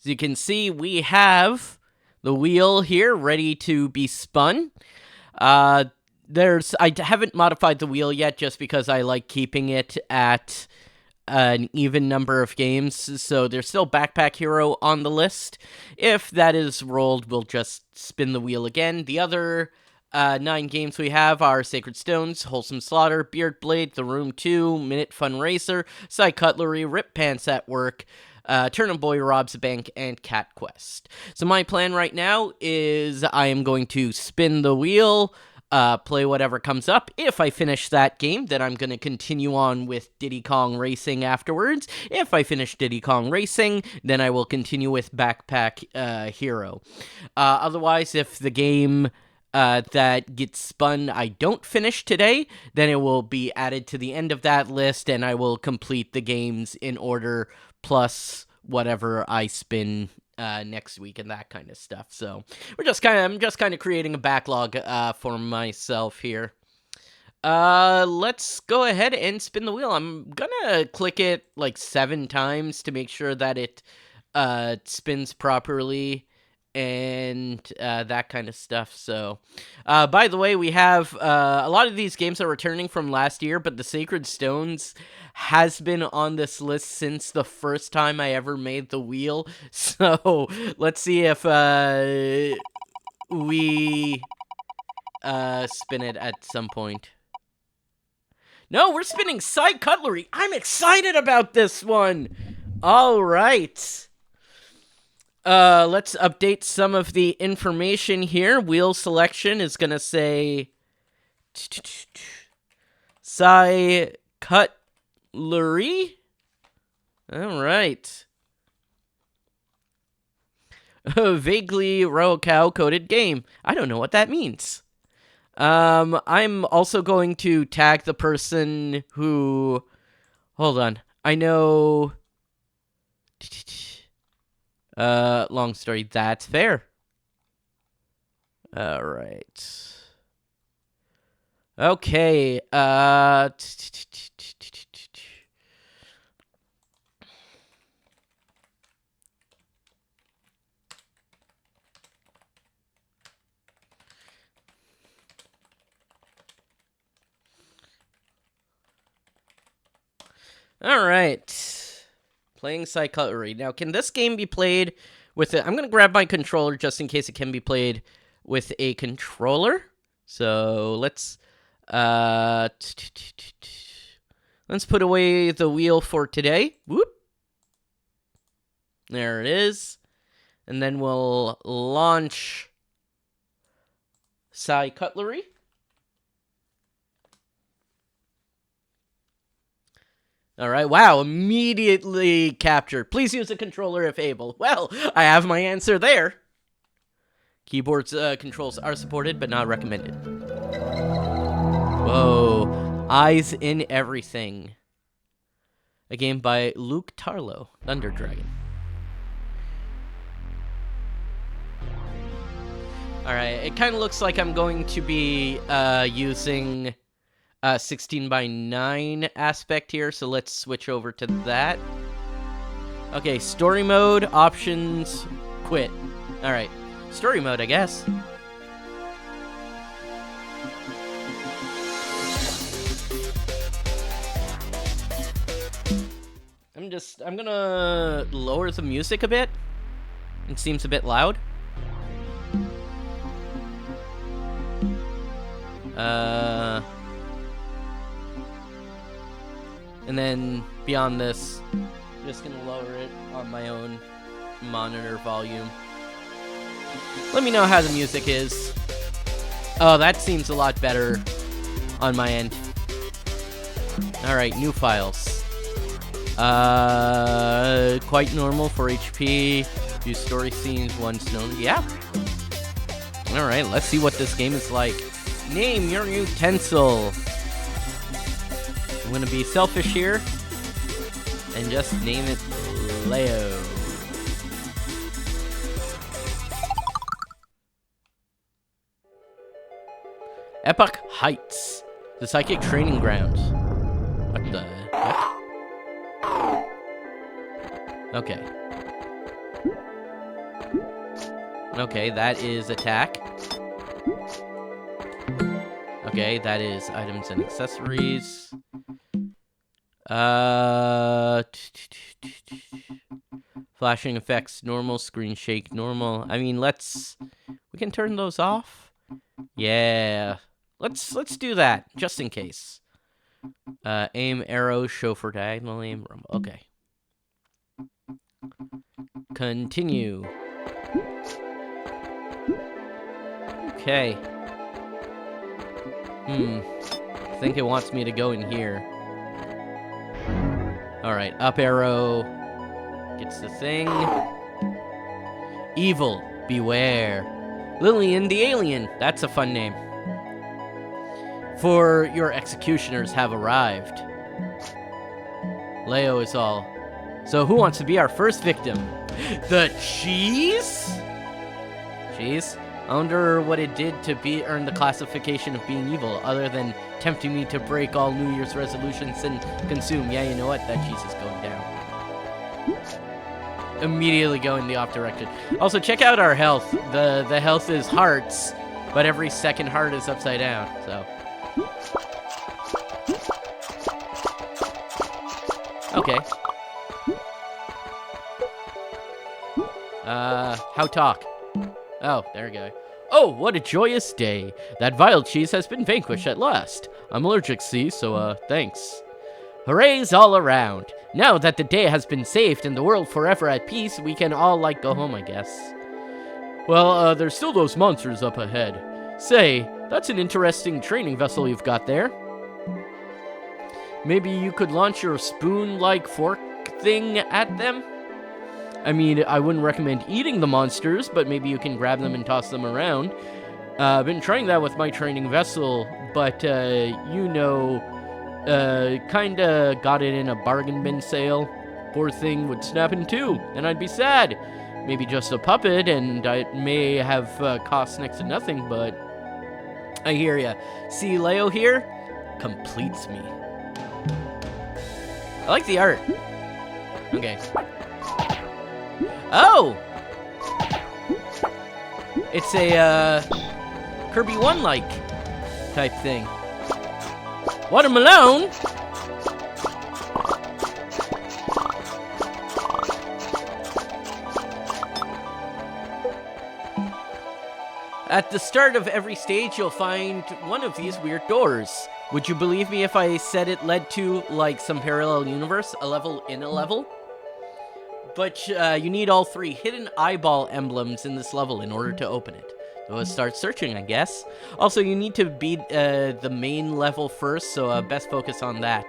As you can see, we have the wheel here ready to be spun. I haven't modified the wheel yet just because I like keeping it at an even number of games, so there's still Backpack Hero on the list. If that is rolled, we'll just spin the wheel again. The other 9 games we have are Sacred Stones, Wholesome Slaughter, Beard Blade, The Room 2, Minute Fun Racer, Psycutlery, Rip Pants at Work, Turnip Boy Robs a Bank, and Cat Quest. So my plan right now is I am going to spin the wheel, play whatever comes up. If I finish that game, then I'm going to continue on with Diddy Kong Racing afterwards. If I finish Diddy Kong Racing, then I will continue with Backpack Hero. Otherwise, if the game that gets spun I don't finish today, then it will be added to the end of that list, and I will complete the games in order, plus whatever I spin next week and that kind of stuff. So I'm just kind of creating a backlog for myself here. Let's go ahead and spin the wheel. I'm gonna click it like 7 times to make sure that it spins properly and that kind of stuff. So by the way, we have a lot of these games are returning from last year, but the Sacred Stones has been on this list since the first time I ever made the wheel. So let's see if we spin it at some point. No, we're spinning Psycutlery. I'm excited about this one. All right. Let's update some of the information here. Wheel selection is going to say Psycutlery. All right. Vaguely cow coded game. I don't know what that means. I'm also going to tag the person who... Hold on. I know... long story. That's fair. All right. Okay. All right. Playing Psycutlery. Now, can this game be played with it? I'm going to grab my controller just in case it can be played with a controller. So let's put away the wheel for today. Whoop. There it is. And then we'll launch Psycutlery. All right, wow, immediately captured. Please use a controller if able. Well, I have my answer there. Keyboard's controls are supported, but not recommended. Whoa, Eyes in Everything. A game by Luke Tarlow, Thunder Dragon. All right, it kind of looks like I'm going to be using... 16:9 aspect here, so let's switch over to that. Okay, story mode, options, quit. Alright, story mode, I guess. I'm gonna lower the music a bit. It seems a bit loud. And then beyond this, I'm just gonna lower it on my own monitor volume. Let me know how the music is. Oh, that seems a lot better on my end. Alright, new files. Quite normal for HP. 2 story scenes, 1 snow. Yeah. Alright, let's see what this game is like. Name your utensil. I'm gonna be selfish here and just name it Leo. Epoch Heights, the psychic training grounds. What the heck? Okay. Okay, that is attack. Okay, that is items and accessories. Flashing effects, normal. Screen shake, normal. I mean, we can turn those off. Yeah. Let's do that, just in case. Aim, arrow, show for diagonal aim, rumble. Okay. Continue. Okay. I think it wants me to go in here. Alright, up arrow. Gets the thing. Evil, beware. Lillian the Alien. That's a fun name. For your executioners have arrived. Leo is all. So who wants to be our first victim? The cheese? Cheese? I wonder what it did to earn the classification of being evil, other than tempting me to break all New Year's resolutions and consume. Yeah, you know what? That cheese is going down. Immediately go in the off direction. Also, check out our health. The health is hearts, but every second heart is upside down, so. Okay. How talk? Oh, there we go. Oh, what a joyous day. That vile cheese has been vanquished at last. I'm allergic, see, so, thanks. Hoorays all around. Now that the day has been saved and the world forever at peace, we can all, go home, I guess. Well, there's still those monsters up ahead. Say, that's an interesting training vessel you've got there. Maybe you could launch your spoon-like fork thing at them? I mean, I wouldn't recommend eating the monsters, but maybe you can grab them and toss them around. I've been trying that with my training vessel, but, kinda got it in a bargain bin sale. Poor thing would snap in two, and I'd be sad. Maybe just a puppet, and it may have cost next to nothing, but I hear ya. See Leo here? Completes me. I like the art. Okay. Oh! It's a, Kirby 1-like type thing. Watermelon? At the start of every stage, you'll find one of these weird doors. Would you believe me if I said it led to, some parallel universe, a level in a level? But you need all 3 hidden eyeball emblems in this level in order to open it. So let's start searching, I guess. Also, you need to beat the main level first, so best focus on that.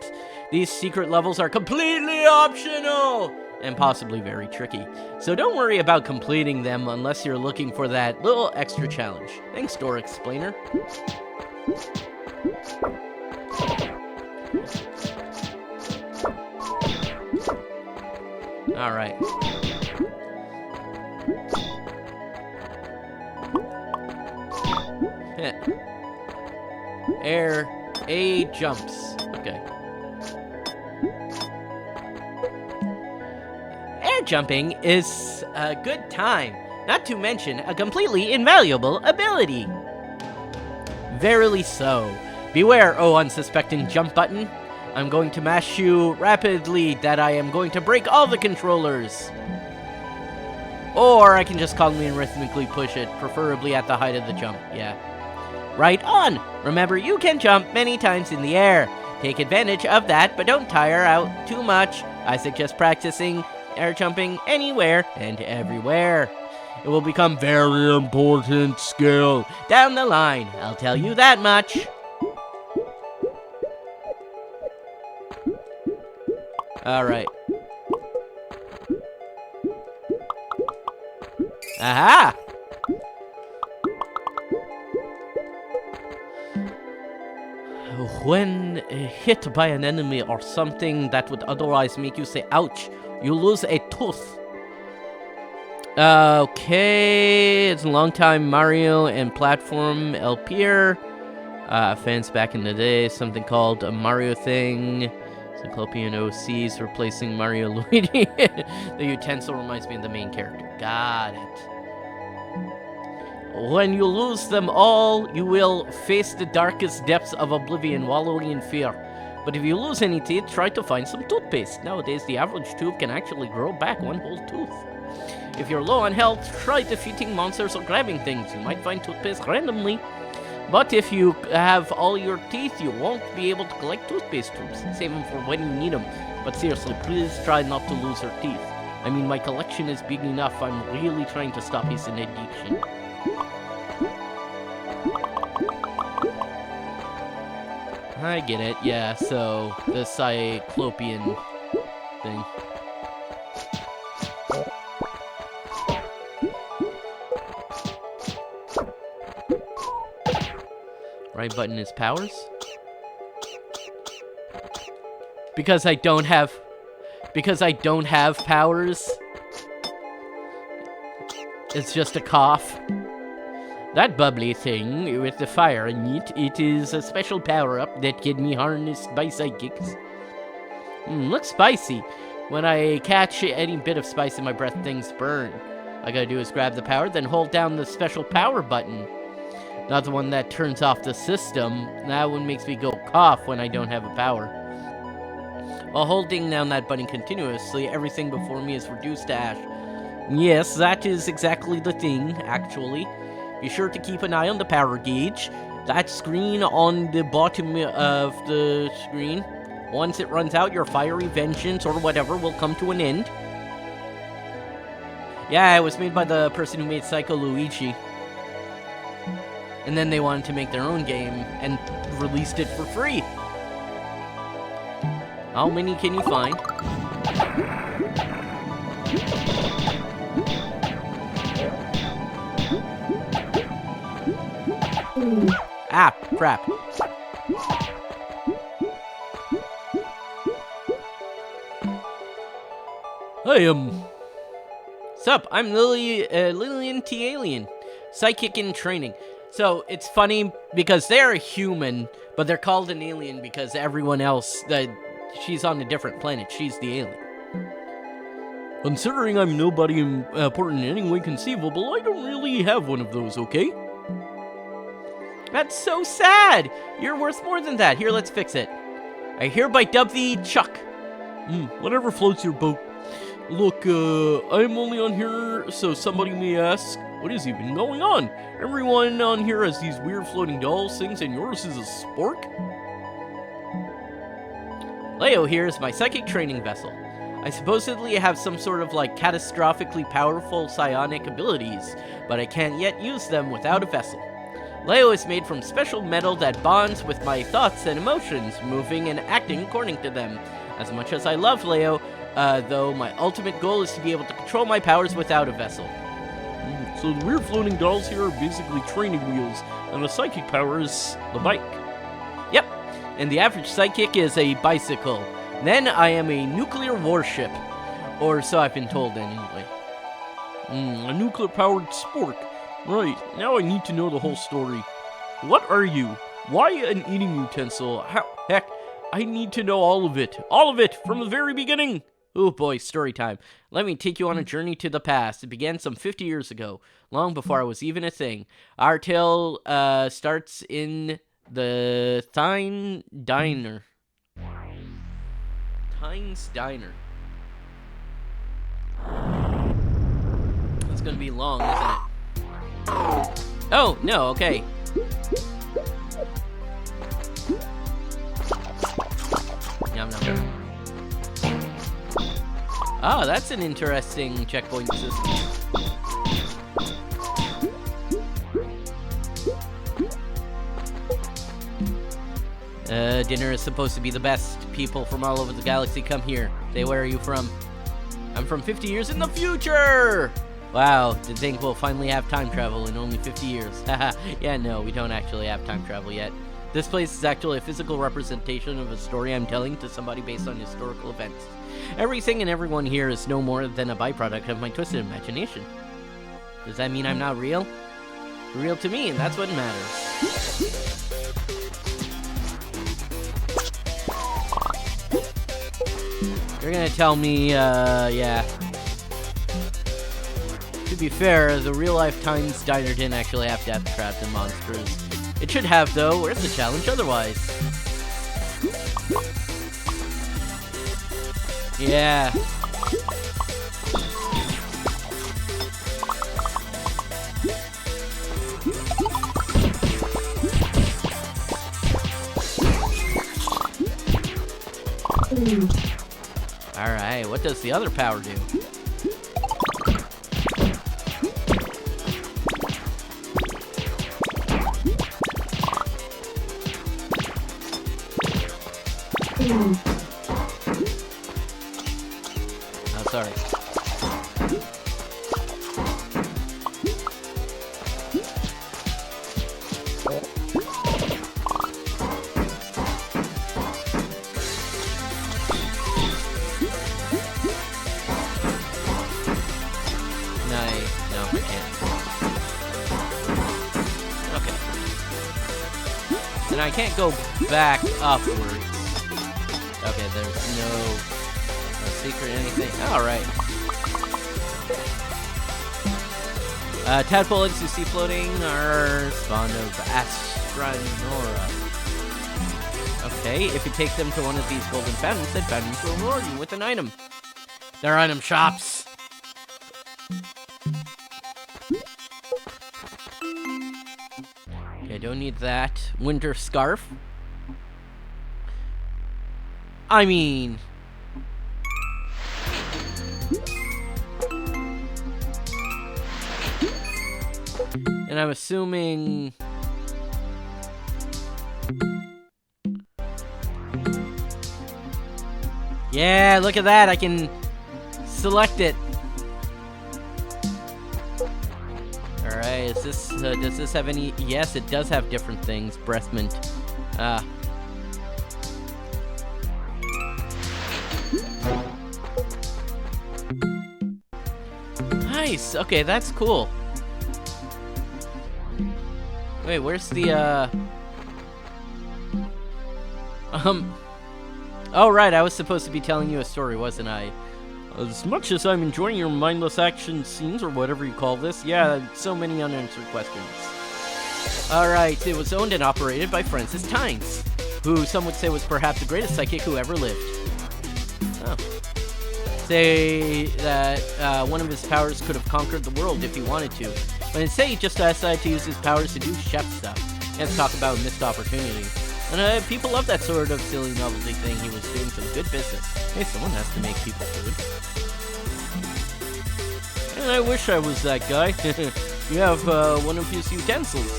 These secret levels are completely optional! And possibly very tricky. So don't worry about completing them unless you're looking for that little extra challenge. Thanks, Door Explainer. Alright. Air A jumps. Okay. Air jumping is a good time, not to mention a completely invaluable ability. Verily so. Beware, oh unsuspecting jump button. I'm going to mash you rapidly that I am going to break all the controllers. Or I can just calmly and rhythmically push it, preferably at the height of the jump, yeah. Right on! Remember, you can jump many times in the air. Take advantage of that, but don't tire out too much. I suggest practicing air jumping anywhere and everywhere. It will become very important skill down the line, I'll tell you that much. Alright. Aha! When hit by an enemy or something that would otherwise make you say ouch, you lose a tooth. Okay, it's a long time Mario and platform LPer. Fans back in the day, something called a Mario thing. Cyclopean OCs replacing Mario Luigi. The utensil reminds me of the main character. Got it. When you lose them all, you will face the darkest depths of oblivion, wallowing in fear. But if you lose any teeth, try to find some toothpaste. Nowadays, the average tooth can actually grow back one whole tooth. If you're low on health, try defeating monsters or grabbing things. You might find toothpaste randomly. But if you have all your teeth, you won't be able to collect toothpaste tubes. Save them for when you need them. But seriously, please try not to lose your teeth. I mean, my collection is big enough. I'm really trying to stop his addiction. I get it, yeah, so the Cyclopean thing. Right button is powers. Because I don't have powers. It's just a cough. That bubbly thing with the fire in it, it is a special power-up that can be harnessed by psychics. Looks spicy. When I catch any bit of spice in my breath, things burn. All I gotta do is grab the power, then hold down the special power button. Not the one that turns off the system. That one makes me go cough when I don't have a power. While holding down that button continuously, everything before me is reduced to ash. Yes, that is exactly the thing, actually. Be sure to keep an eye on the power gauge. That screen on the bottom of the screen. Once it runs out, your fiery vengeance or whatever will come to an end. Yeah, it was made by the person who made Psycho Luigi. And then they wanted to make their own game and released it for free. How many can you find? Ah, crap. Hey, sup, I'm Lillian T. Alien, psychic in training. So, it's funny because they're a human, but they're called an alien because everyone else, she's on a different planet, she's the alien. Considering I'm nobody important in any way conceivable, I don't really have one of those, okay? That's so sad! You're worth more than that. Here, let's fix it. I hereby dub thee Chuck. Whatever floats your boat. Look, I'm only on here, so somebody may ask, what is even going on? Everyone on here has these weird floating dolls things, and yours is a spork? Leo here is my psychic training vessel. I supposedly have some sort of, catastrophically powerful psionic abilities, but I can't yet use them without a vessel. Leo is made from special metal that bonds with my thoughts and emotions, moving and acting according to them. As much as I love Leo, though, my ultimate goal is to be able to control my powers without a vessel. So the weird floating dolls here are basically training wheels, and the psychic power is the bike. Yep, and the average psychic is a bicycle. Then I am a nuclear warship, or so I've been told anyway. A nuclear-powered spork. Right, now I need to know the whole story. What are you? Why an eating utensil? Heck, I need to know all of it. All of it, from the very beginning. Oh boy, story time. Let me take you on a journey to the past. It began some 50 years ago, long before I was even a thing. Our tale starts in the Tynes Diner. Tynes Diner. It's gonna be long, isn't it? Oh, no, okay. Yum, yum. Ah, that's an interesting checkpoint system. Dinner is supposed to be the best. People from all over the galaxy come here. Say, where are you from? I'm from 50 years in the future! Wow, to think we'll finally have time travel in only 50 years. Haha, yeah, no, we don't actually have time travel yet. This place is actually a physical representation of a story I'm telling to somebody based on historical events. Everything and everyone here is no more than a byproduct of my twisted imagination. Does that mean I'm not real? You're real to me, and that's what matters. You're gonna tell me, yeah. To be fair, the real-life Times Diner didn't actually have death traps and monsters. It should have, though. Where's the challenge otherwise? Yeah. Alright, what does the other power do? Oh, sorry. No, I can't. Okay. And I can't go back upwards. Okay, there's no secret anything. Alright. Tadpole eggs you see floating are spawn of Astronora. Okay, if you take them to one of these golden fountains, that fountains will reward you with an item. They're item shops. Okay, don't need that. Winter scarf. I mean... And I'm assuming... Yeah, look at that. I can select it. Alright, is this, does this have any... Yes, it does have different things. Breath mint. Nice. Okay, that's cool. Wait, where's the, Oh, right, I was supposed to be telling you a story, wasn't I? As much as I'm enjoying your mindless action scenes, or whatever you call this, yeah, so many unanswered questions. Alright, it was owned and operated by Francis Tynes, who some would say was perhaps the greatest psychic who ever lived. Oh. Say that one of his powers could have conquered the world if he wanted to, but instead he just decided to use his powers to do chef stuff, and to talk about missed opportunity. And people love that sort of silly novelty thing. He was doing some good business. Hey, someone has to make people food. And I wish I was that guy. You have one of his utensils.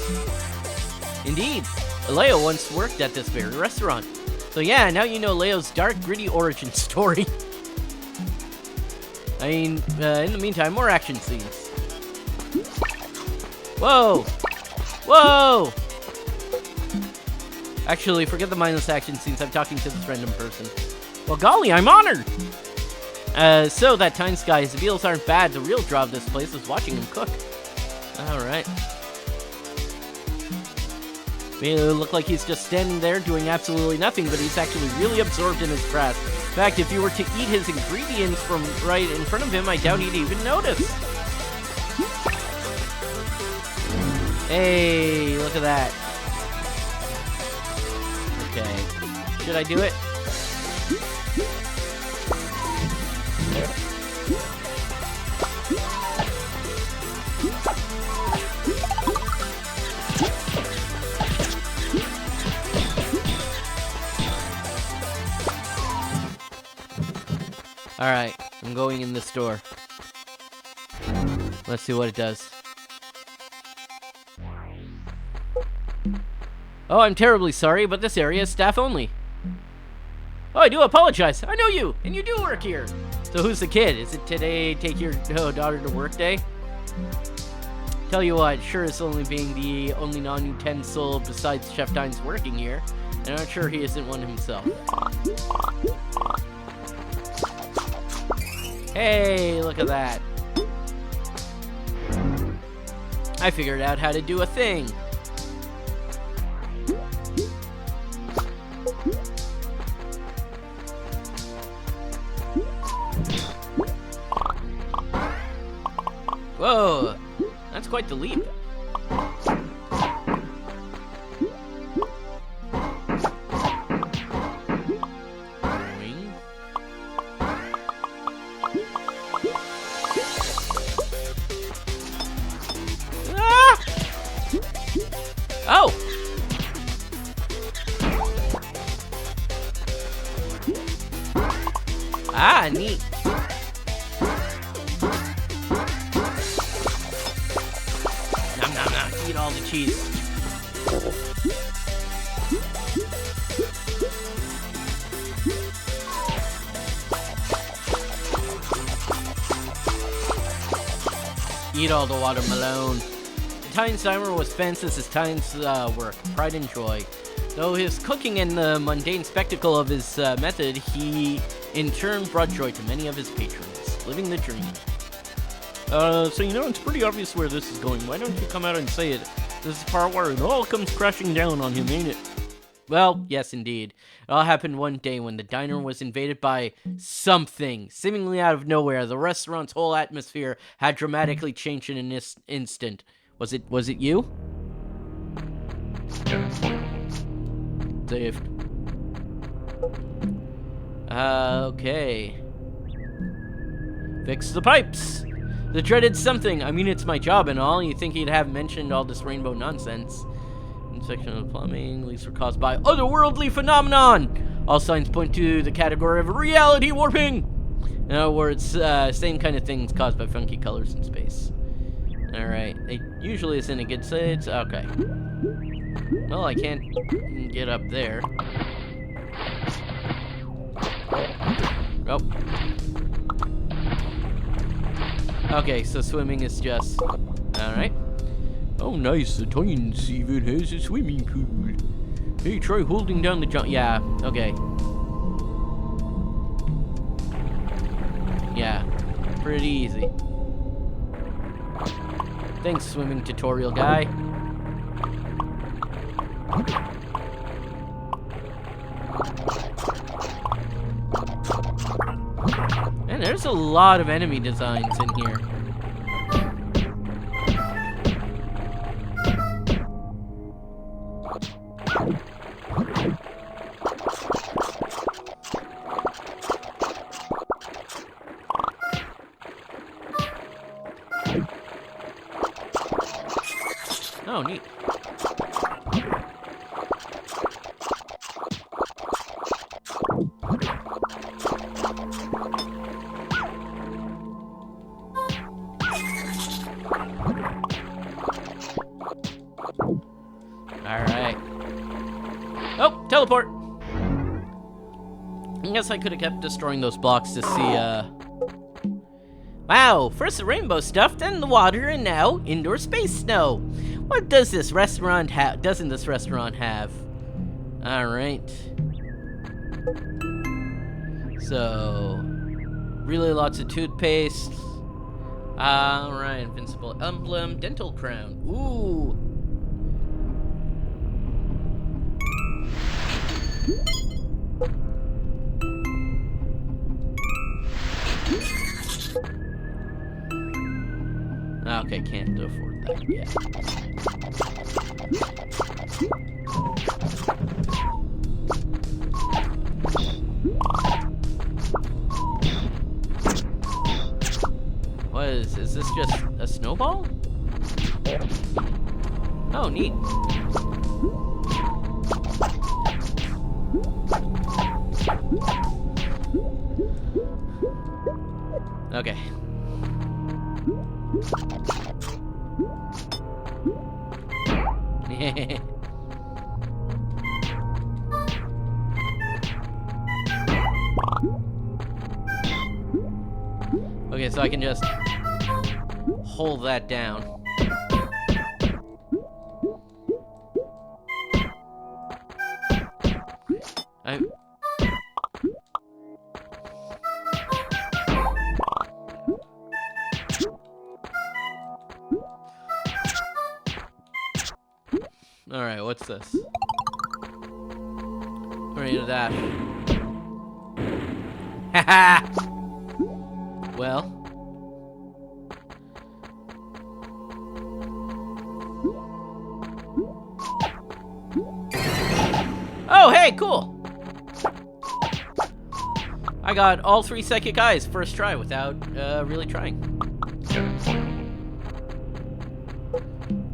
Indeed, Leo once worked at this very restaurant. So yeah, now you know Leo's dark, gritty origin story. I mean, in the meantime, more action scenes. Whoa! Whoa! Actually, forget the mindless action scenes. I'm talking to this random person. Well, golly, I'm honored! So that Times guy, his meals aren't bad. The real draw of this place is watching him cook. Alright. It look like he's just standing there doing absolutely nothing, but he's actually really absorbed in his craft. In fact, if you were to eat his ingredients from right in front of him, I doubt he'd even notice. Hey, look at that. Okay. Should I do it? Alright, I'm going in this door. Let's see what it does. Oh, I'm terribly sorry, but this area is staff only. Oh, I do apologize. I know you, and you do work here. So who's the kid? Is it today take your daughter to work day? Tell you what, sure is only being the only non-utensil besides Chef Dine's working here, and I'm sure he isn't one himself. Hey, look at that. I figured out how to do a thing. Whoa, that's quite the leap. Ah! Oh! Ah, neat. Nom nom nom. Eat all the cheese. Eat all the watermelon. Italian timer was spent since his time's work, pride and joy. Though his cooking and the mundane spectacle of his method, he in turn brought joy to many of his patrons, living the dream. So you know, it's pretty obvious where this is going. Why don't you come out and say it? This is the part where it all comes crashing down on him, ain't it? Well, yes, indeed. It all happened one day when the diner was invaded by something. Seemingly out of nowhere, the restaurant's whole atmosphere had dramatically changed in an instant. Was it you? Saved. Okay. Fix the pipes! The dreaded something. I mean, it's my job and all. You'd think he'd have mentioned all this rainbow nonsense. Section of the plumbing. Leaks were caused by otherworldly phenomenon. All signs point to the category of reality warping. In other words, same kind of things caused by funky colors in space. Alright. It usually isn't a good side. Okay. Well, I can't get up there. Oh. Okay, so swimming is just... Alright. Oh, nice. The Titan Seavid has a swimming pool. Hey, try holding down the jump. Yeah, okay. Yeah, pretty easy. Thanks, swimming tutorial guy. And there's a lot of enemy designs in here. Oh, neat. Alright. Oh, teleport! I guess I could have kept destroying those blocks to see, Wow, first the rainbow stuff, then the water, and now indoor space snow. What does this restaurant have? Doesn't this restaurant have? Alright. So, really lots of toothpaste. Alright, invincible emblem, dental crown. Ooh. Okay, can't afford that yet. What is this just a snowball? Oh, neat. Okay. Okay, so I can just hold that down. Alright, what's this? Ready to dash. Haha! Well. Oh, hey, cool. I got all 3 psychic eyes first try without really trying.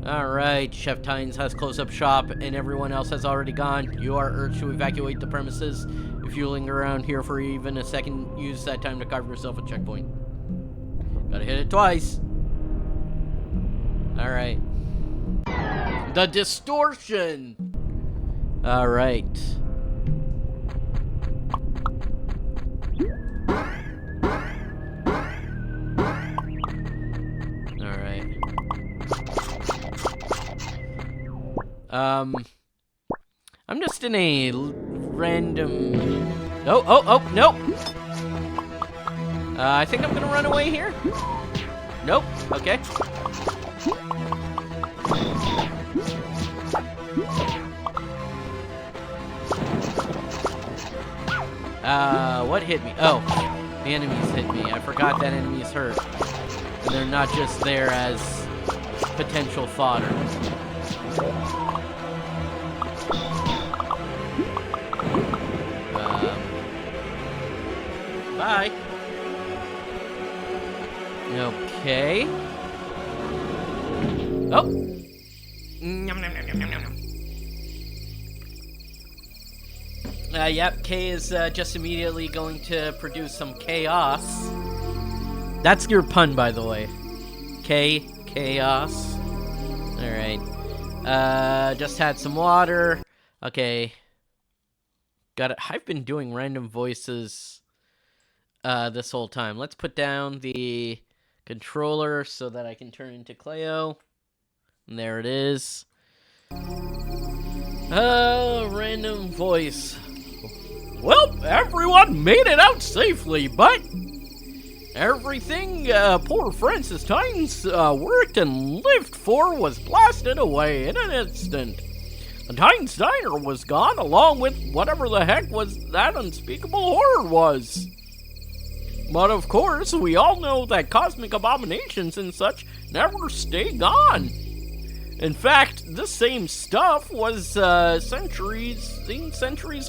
Alright, Chef Tynes has closed up shop and everyone else has already gone. You are urged to evacuate the premises. If you linger around here for even a second, use that time to carve yourself a checkpoint. Gotta hit it twice. Alright. The distortion! Alright. I'm just in a random... Oh, nope! I think I'm gonna run away here. Nope, okay. What hit me? Oh, the enemies hit me. I forgot that enemies hurt. And they're not just there as potential fodder. Bye. Okay. Oh. Yep, K is just immediately going to produce some chaos. That's your pun, by the way. K, chaos. Alright. Just had some water. Okay. Got it. I've been doing random voices this whole time. Let's put down the controller so that I can turn into Cleo. And there it is. Random voice. Well, everyone made it out safely, but everything poor Francis Tynes worked and lived for was blasted away in an instant. The Tynes Diner was gone, along with whatever the heck was that unspeakable horror was. But of course, we all know that cosmic abominations and such never stay gone. In fact, this same stuff was centuries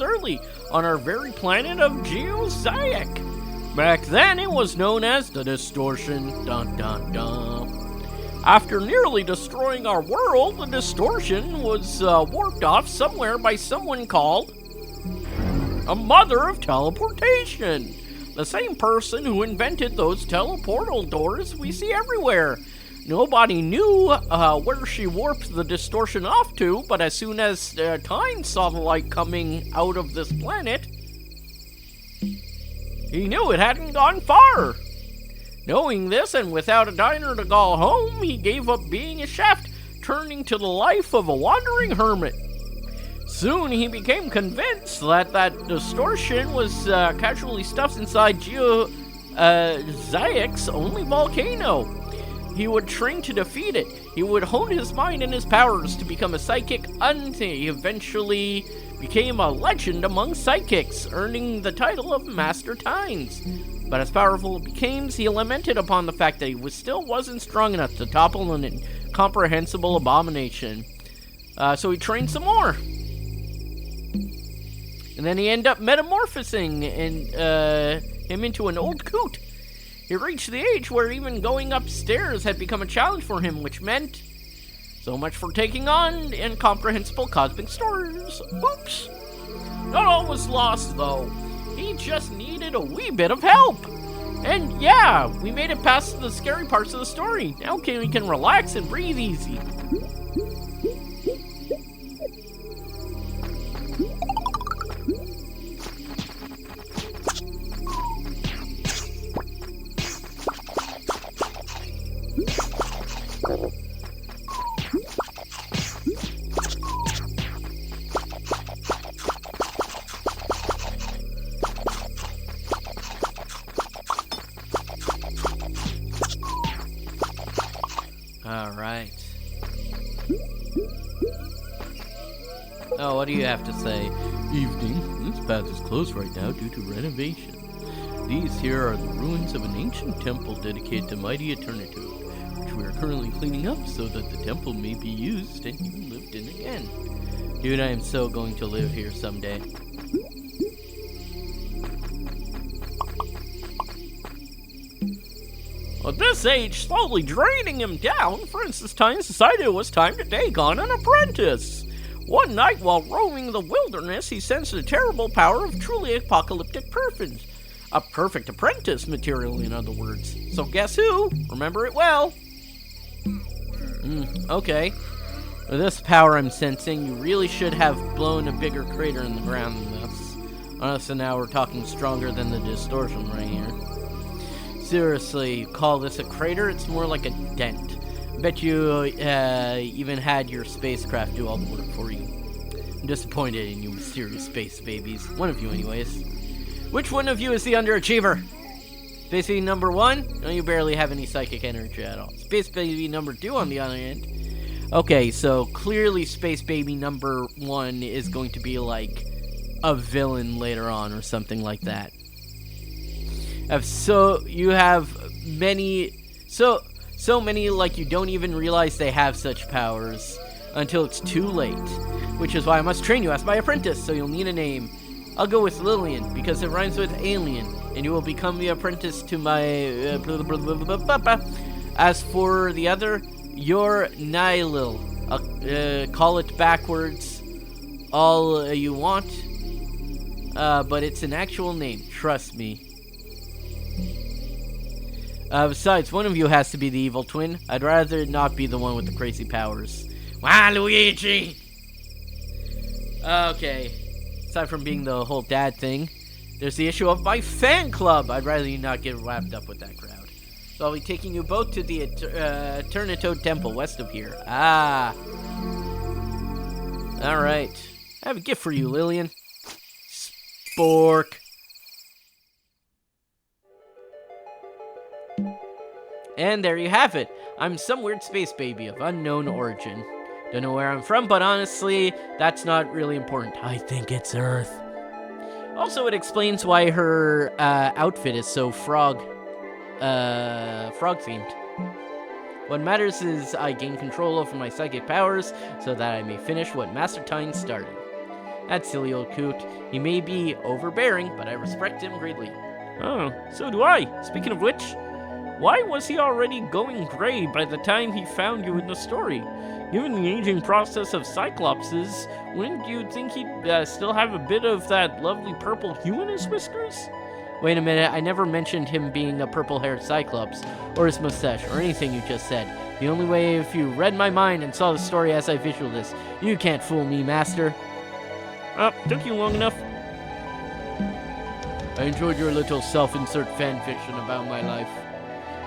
early on our very planet of Geozaic. Back then, it was known as the Distortion. Dun dun dun. After nearly destroying our world, the Distortion was warped off somewhere by someone called a Mother of Teleportation. The same person who invented those teleportal doors we see everywhere. Nobody knew where she warped the Distortion off to, but as soon as Tynes saw the light coming out of this planet, he knew it hadn't gone far. Knowing this, and without a diner to call home, he gave up being a chef, turning to the life of a wandering hermit. Soon he became convinced that Distortion was casually stuffed inside Geozaic's only volcano. He would train to defeat it. He would hone his mind and his powers to become a psychic until he eventually became a legend among psychics, earning the title of Master Tynes. But as powerful it became, he lamented upon the fact that he still wasn't strong enough to topple an incomprehensible abomination. So he trained some more. And then he ended up metamorphosing him into an old coot. He reached the age where even going upstairs had become a challenge for him, which meant so much for taking on incomprehensible cosmic stories. Oops. Not all was lost, though. He just needed a wee bit of help. And yeah, we made it past the scary parts of the story. Now we can relax and breathe easy. Alright. Oh, what do you have to say? Evening. This path is closed right now due to renovation. These here are the ruins of an ancient temple dedicated to mighty Eternitude, which we are currently cleaning up so that the temple may be used and even lived in again. Dude, I am so going to live here someday. At this age, slowly draining him down, Frankenstein decided it was time to take on an apprentice. One night, while roaming the wilderness, he sensed the terrible power of truly apocalyptic perfect. A perfect apprentice material, in other words. So guess who? Remember it well. Okay. With this power I'm sensing, you really should have blown a bigger crater in the ground than this. Honestly, now we're talking stronger than the distortion right here. Seriously, you call this a crater? It's more like a dent. Bet you even had your spacecraft do all the work for you. I'm disappointed in you mysterious space babies. One of you anyways. Which one of you is the underachiever? Space baby number 1? No, you barely have any psychic energy at all. Space baby number 2 on the other hand. Okay, so clearly Space Baby number 1 is going to be like a villain later on or something like that. You have many, so many like you don't even realize they have such powers until it's too late. Which is why I must train you as my apprentice, so you'll need a name. I'll go with Lillian because it rhymes with alien, and you will become the apprentice to my. As for the other. You're Nihil. Call it backwards all you want, but it's an actual name, trust me. Besides, one of you has to be the evil twin. I'd rather it not be the one with the crazy powers. Wow, Luigi! Okay, aside from being the whole dad thing, there's the issue of my fan club. I'd rather you not get wrapped up with that crowd. So I'll be taking you both to the Eternitoad Temple west of here. Ah. Alright. I have a gift for you, Lillian. Spork. And there you have it. I'm some weird space baby of unknown origin. Don't know where I'm from, but honestly, that's not really important. I think it's Earth. Also, it explains why her outfit is so frog-themed. What matters is I gain control over my psychic powers so that I may finish what Master Tyne started. That silly old coot. He may be overbearing, but I respect him greatly. Oh, so do I. Speaking of which, why was he already going gray by the time he found you in the story? Given the aging process of Cyclopses, wouldn't you think he'd still have a bit of that lovely purple hue in his whiskers? Wait a minute, I never mentioned him being a purple-haired Cyclops, or his mustache, or anything you just said. The only way if you read my mind and saw the story as I visualized this. You can't fool me, Master. Took you long enough. I enjoyed your little self-insert fanfiction about my life.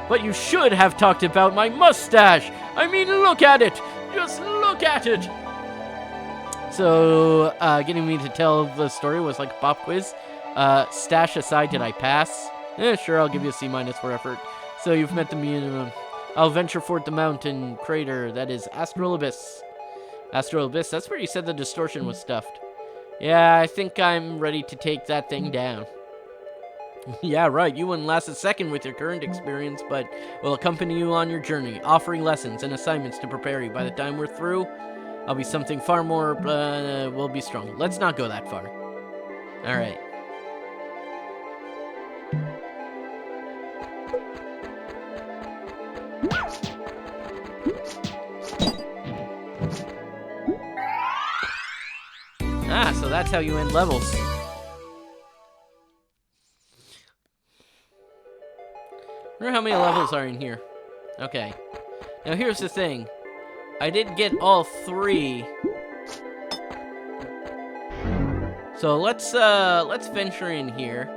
But you should have talked about my mustache! I mean, look at it! Just look at it! So, getting me to tell the story was like a pop quiz. Stash aside, did I pass? Sure, I'll give you a C- for effort. So you've met the minimum. I'll venture forth the mountain crater, that is Astral Abyss. Astral Abyss, that's where you said the distortion was stuffed. Yeah, I think I'm ready to take that thing down. Yeah, right, you wouldn't last a second with your current experience, but will accompany you on your journey, offering lessons and assignments to prepare you. By the time we're through, I'll be something far more, we'll be strong. Let's not go that far. Alright. Ah, so that's how you end levels. I wonder how many levels are in here. Okay. Now here's the thing. I did get all 3. So let's venture in here.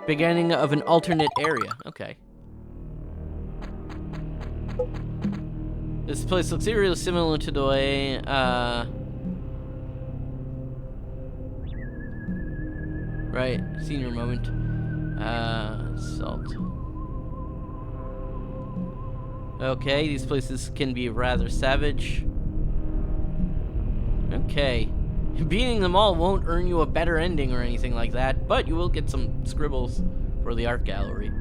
Beginning of an alternate area. Okay. This place looks eerily similar to the way, right, senior moment. Salt. Okay, these places can be rather savage. Okay. Beating them all won't earn you a better ending or anything like that, but you will get some scribbles for the art gallery.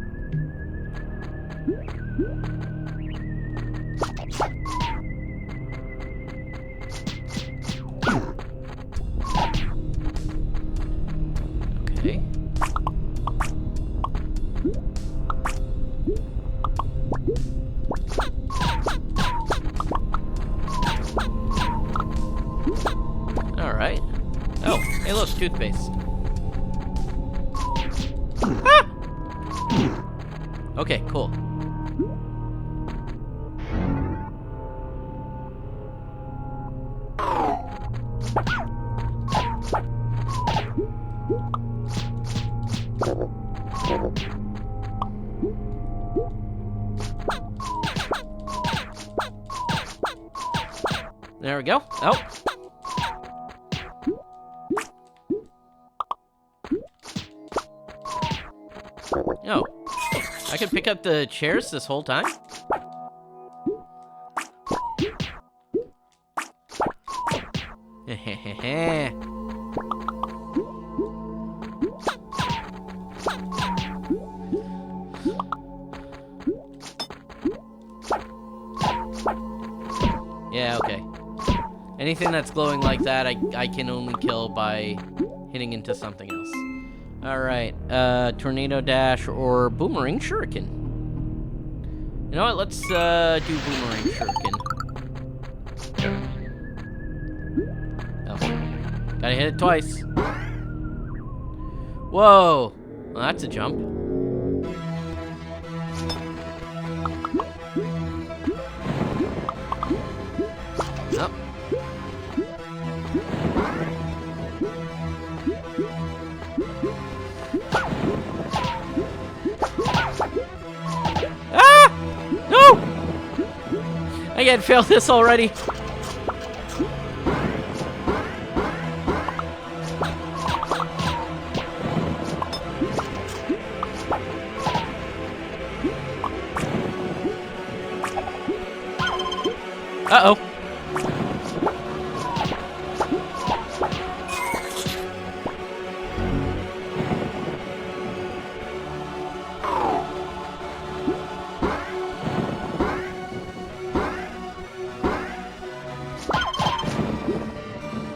look, toothpaste. Ah! Okay, cool. There we go. Oh. Oh. I could pick up the chairs this whole time? Hehehe. Yeah, okay. Anything that's glowing like that, I can only kill by hitting into something else. Alright, tornado dash or boomerang shuriken. You know what, let's do boomerang shuriken. Oh, gotta hit it twice. Whoa, well, that's a jump. Oh. Ah! No! I had failed this already. Uh-oh.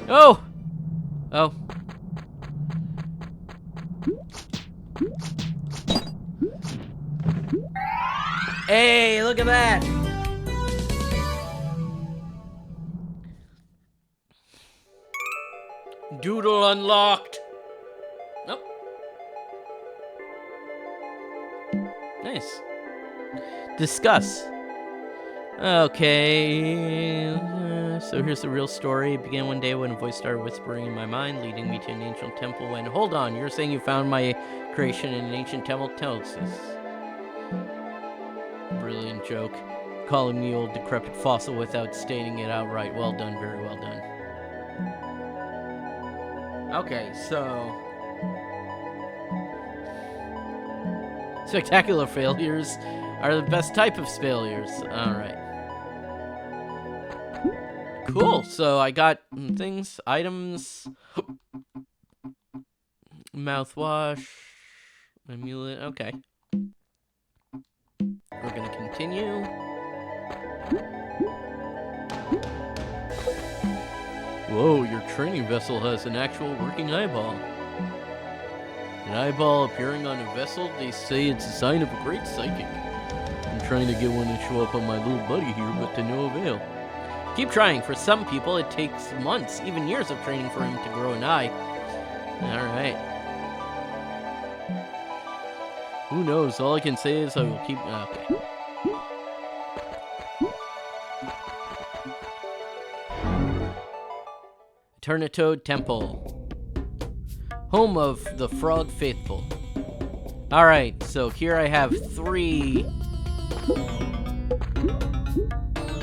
Oh! Oh. Hey, look at that! Doodle unlocked! Nope. Nice. Discuss. Okay, so here's the real story. It began one day when a voice started whispering in my mind, leading me to an ancient temple. And hold on, you're saying you found my creation in an ancient temple? Tell us this. Brilliant joke. Calling me old decrepit fossil without stating it outright. Well done, very well done. Okay, so... spectacular failures are the best type of failures. Alright. Cool, so I got things, items, mouthwash, amulet, okay. We're gonna continue. Whoa, your training vessel has an actual working eyeball. An eyeball appearing on a vessel, they say it's a sign of a great psychic. I'm trying to get one to show up on my little buddy here, but to no avail. Keep trying. For some people, it takes months, even years of training for him to grow an eye. Alright. Who knows? All I can say is I will keep... okay. Eternitoad Temple. Home of the Frog Faithful. Alright, so here I have 3...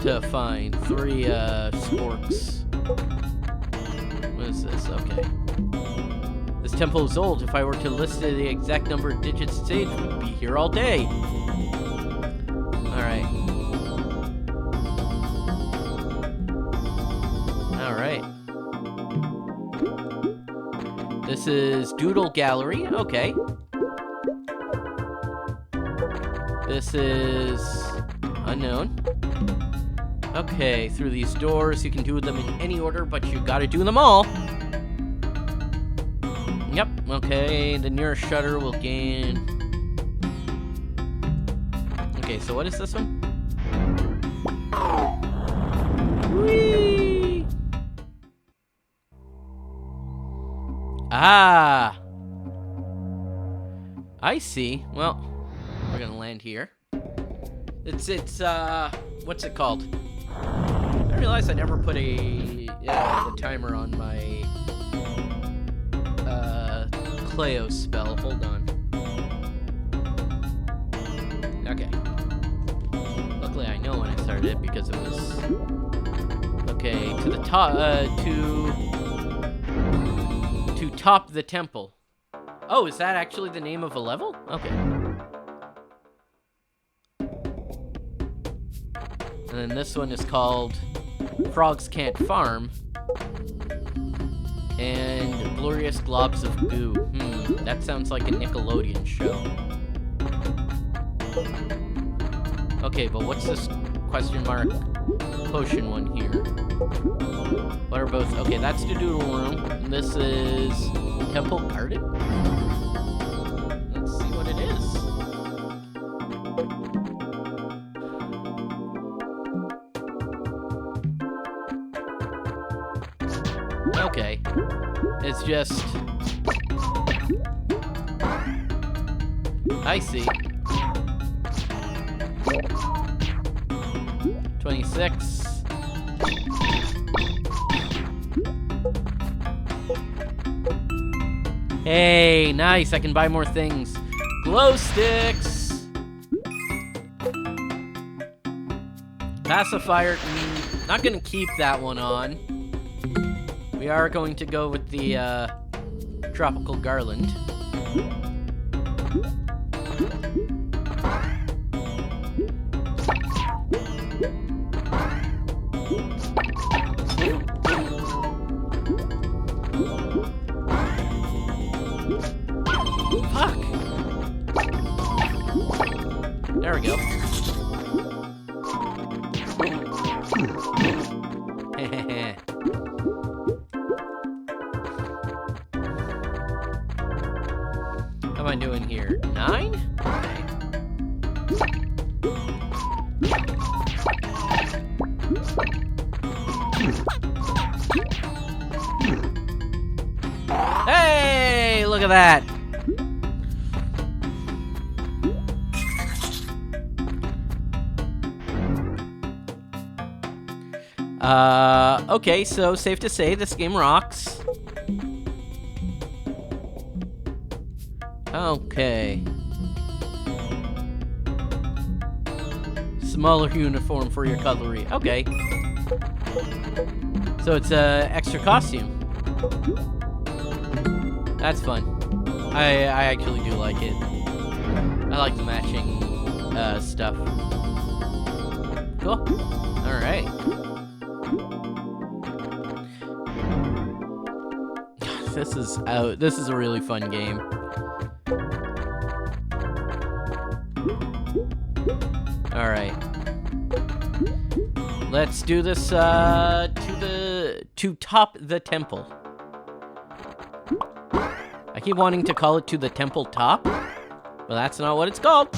to find 3 sporks. What is this? Okay. This temple is old. If I were to list the exact number of digits saved, we'd be here all day. Alright. Alright. This is Doodle Gallery. Okay. This is unknown. Okay, through these doors, you can do them in any order, but you gotta do them all. Yep, okay, the nearest shutter will gain... Okay, so what is this one? Whee! Ah! I see. Well, we're gonna land here. It's what's it called? I realized I never put the timer on my, Cleo spell. Hold on. Okay. Luckily I know when I started it because it was... Okay, to the top, to top the temple. Oh, is that actually the name of a level? Okay. And then this one is called Frogs Can't Farm. And Glorious Globs of Goo. That sounds like a Nickelodeon show. Okay, but what's this question mark potion one here? What are both? Okay, that's the Doodle Room. And this is Temple Garden? Let's see what it is. Okay. It's just... I see. 26. Hey, nice. I can buy more things. Glow sticks. Pacifier. Not gonna keep that one on. We are going to go with the tropical garland. Fuck! There we go. How am I doing here? 9? Okay. Hey, look at that. Okay, so safe to say this game rocks. Okay. Smaller uniform for your cutlery. Okay. So it's a extra costume. That's fun. I actually do like it. I like the matching stuff. Cool. All right. This is a really fun game. All right. Let's do this to top the temple. I keep wanting to call it to the temple top, but that's not what it's called.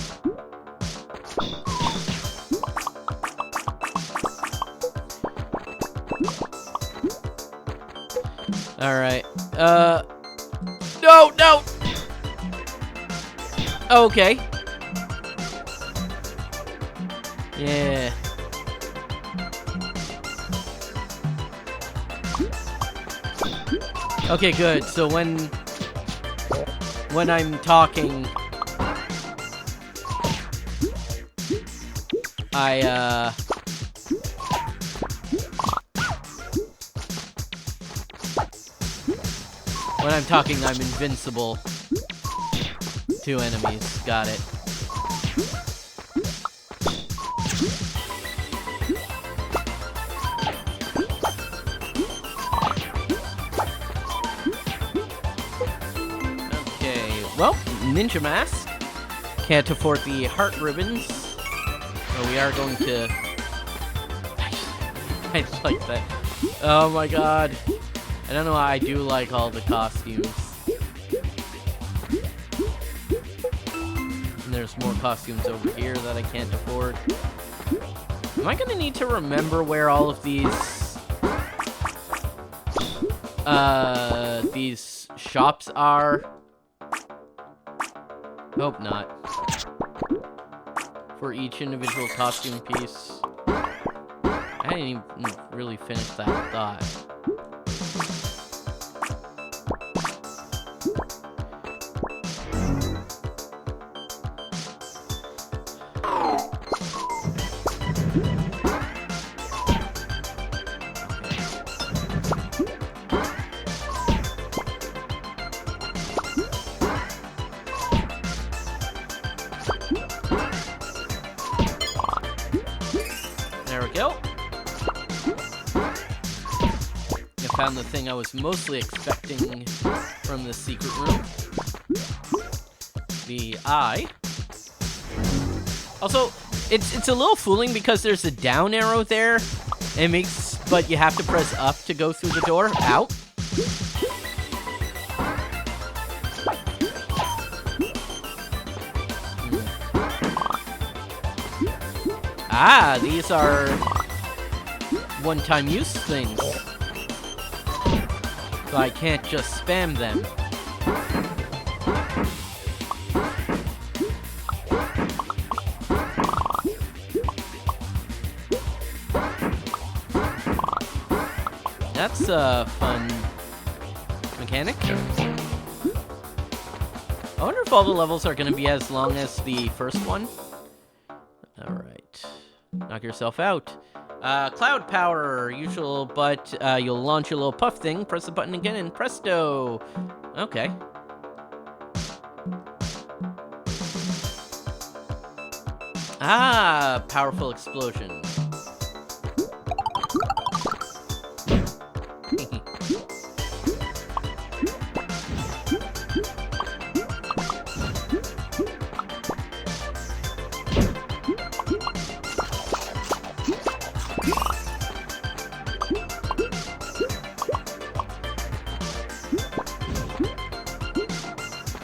All right. No. Okay. Yeah. Okay, good. So when I'm talking, when I'm talking, I'm invincible to enemies. Got it. Well, Ninja Mask. Can't afford the heart ribbons. So we are going to... I like that. Oh my god. I don't know why I do like all the costumes. And there's more costumes over here that I can't afford. Am I gonna need to remember where all of these shops are. Hope not. For each individual costume piece. I didn't even really finish that thought. There we go. I found the thing I was mostly expecting from the secret room. The eye. Also, it's a little fooling because there's a down arrow there. But you have to press up to go through the door. Out. Ah, these are one-time use things. So I can't just spam them. That's a fun mechanic. I wonder if all the levels are going to be as long as the first one. Alright. Knock yourself out. Cloud power, usual, but you'll launch a little puff thing, press the button again, and presto! Okay. Ah, powerful explosion.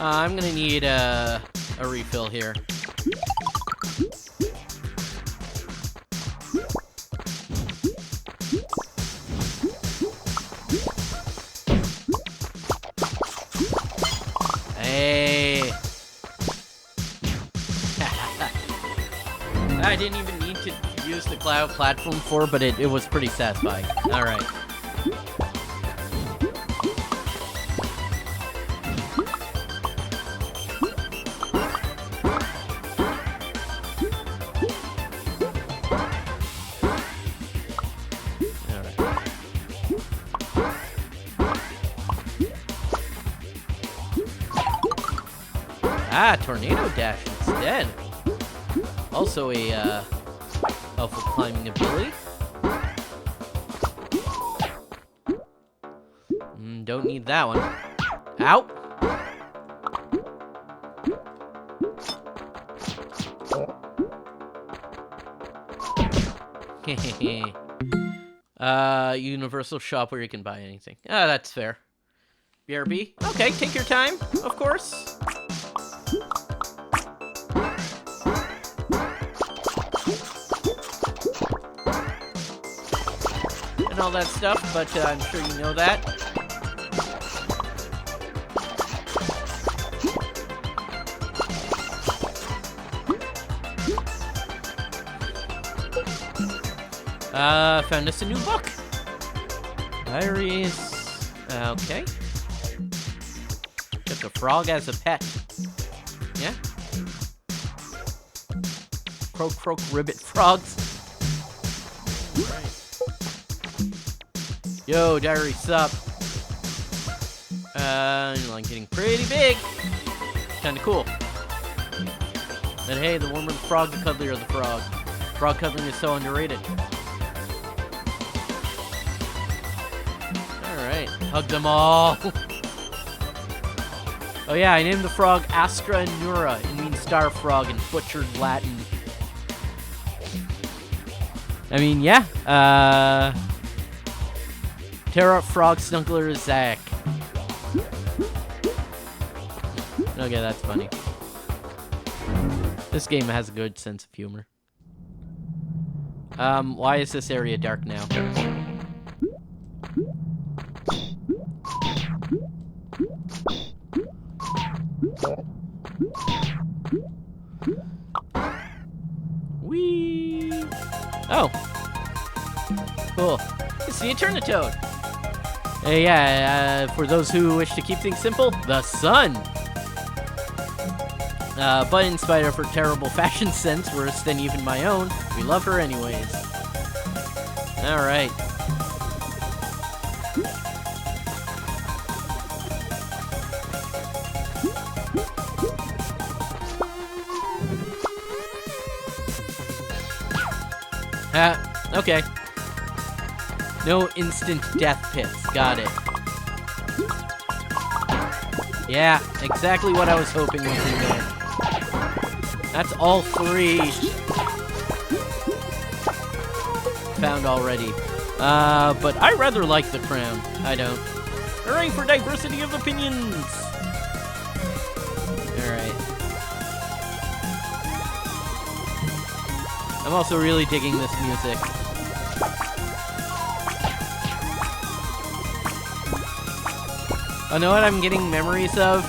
I'm gonna need a refill here. Hey! I didn't even need to use the cloud platform for, but it was pretty satisfying. Alright. Ah, tornado dash instead. Also a helpful climbing ability. Don't need that one. Ow! Universal shop where you can buy anything. Ah, that's fair. BRB? Okay, take your time, of course. And all that stuff, but I'm sure you know that. Found us a new book. Diaries. Okay. Kept a frog as a pet. Yeah. Croak, croak, ribbit frogs. Right. Yo, diary, sup? Like getting pretty big. Kinda cool. And hey, the warmer the frog, the cuddlier the frog. Frog cuddling is so underrated. Alright, hug them all. Oh yeah, I named the frog Astra Nura. It means star frog in butchered Latin. I mean, yeah. Terra Frog Snuggler Zach. Okay, that's funny. This game has a good sense of humor. Why is this area dark now? Oh. Cool. It's the Eternitoad. Yeah, for those who wish to keep things simple, the sun. But in spite of her terrible fashion sense, worse than even my own, we love her anyways. Alright. Okay. No instant death pits. Got it. Yeah, exactly what I was hoping would be there. That's all 3 found already. But I rather like the crown. I don't. Hooray for diversity of opinions! Alright. I'm also really digging this music. I know what I'm getting memories of?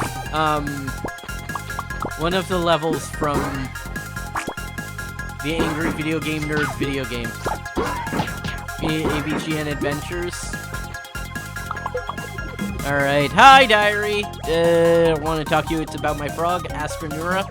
One of the levels from the Angry Video Game Nerd video game. AVGN Adventures. Alright, hi diary! I want to talk to you, it's about my frog, Astronura.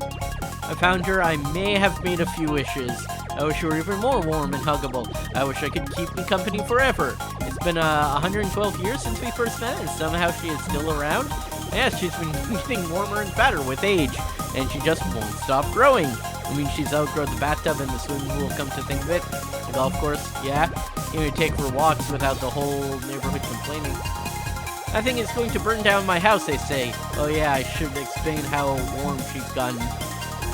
I found her, I may have made a few wishes. I wish you were even more warm and huggable. I wish I could keep me company forever. It's been 112 years since we first met, and somehow she is still around. Yes, she's been getting warmer and fatter with age, and she just won't stop growing. I mean, she's outgrown the bathtub and the swimming pool, come to think of it. The golf course, yeah. You know, take her walks without the whole neighborhood complaining. I think it's going to burn down my house, they say. Oh yeah, I should explain how warm she's gotten.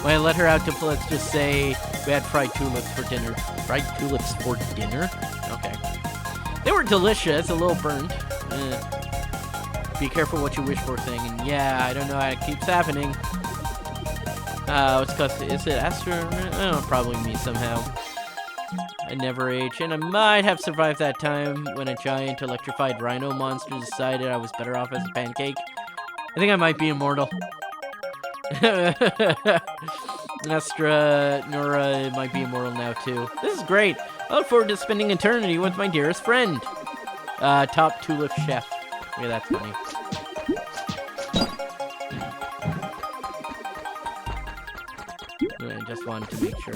When I let her out to, let's just say, we had fried tulips for dinner. Fried tulips for dinner? Okay. They were delicious, a little burnt. Be careful what you wish for thing. And yeah, I don't know how it keeps happening. What's called, is it Astro? Oh, probably me somehow. I never age, and I might have survived that time when a giant electrified rhino monster decided I was better off as a pancake. I think I might be immortal. Nura might be immortal now too. This is great. I look forward to spending eternity with my dearest friend. Top tulip chef. Yeah, that's funny. I just wanted to make sure.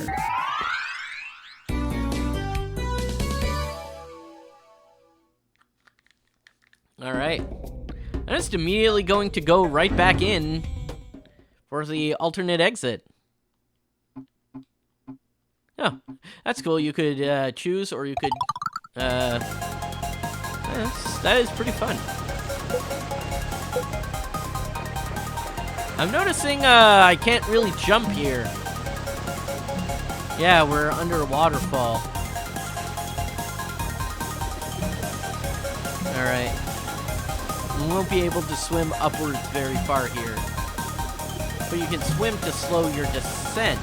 Alright. I'm just immediately going to go right back in for the alternate exit. Oh, that's cool. You could choose, or you could... that is pretty fun. I'm noticing I can't really jump here. Yeah, we're under a waterfall. Alright. We won't be able to swim upwards very far here. But you can swim to slow your descent.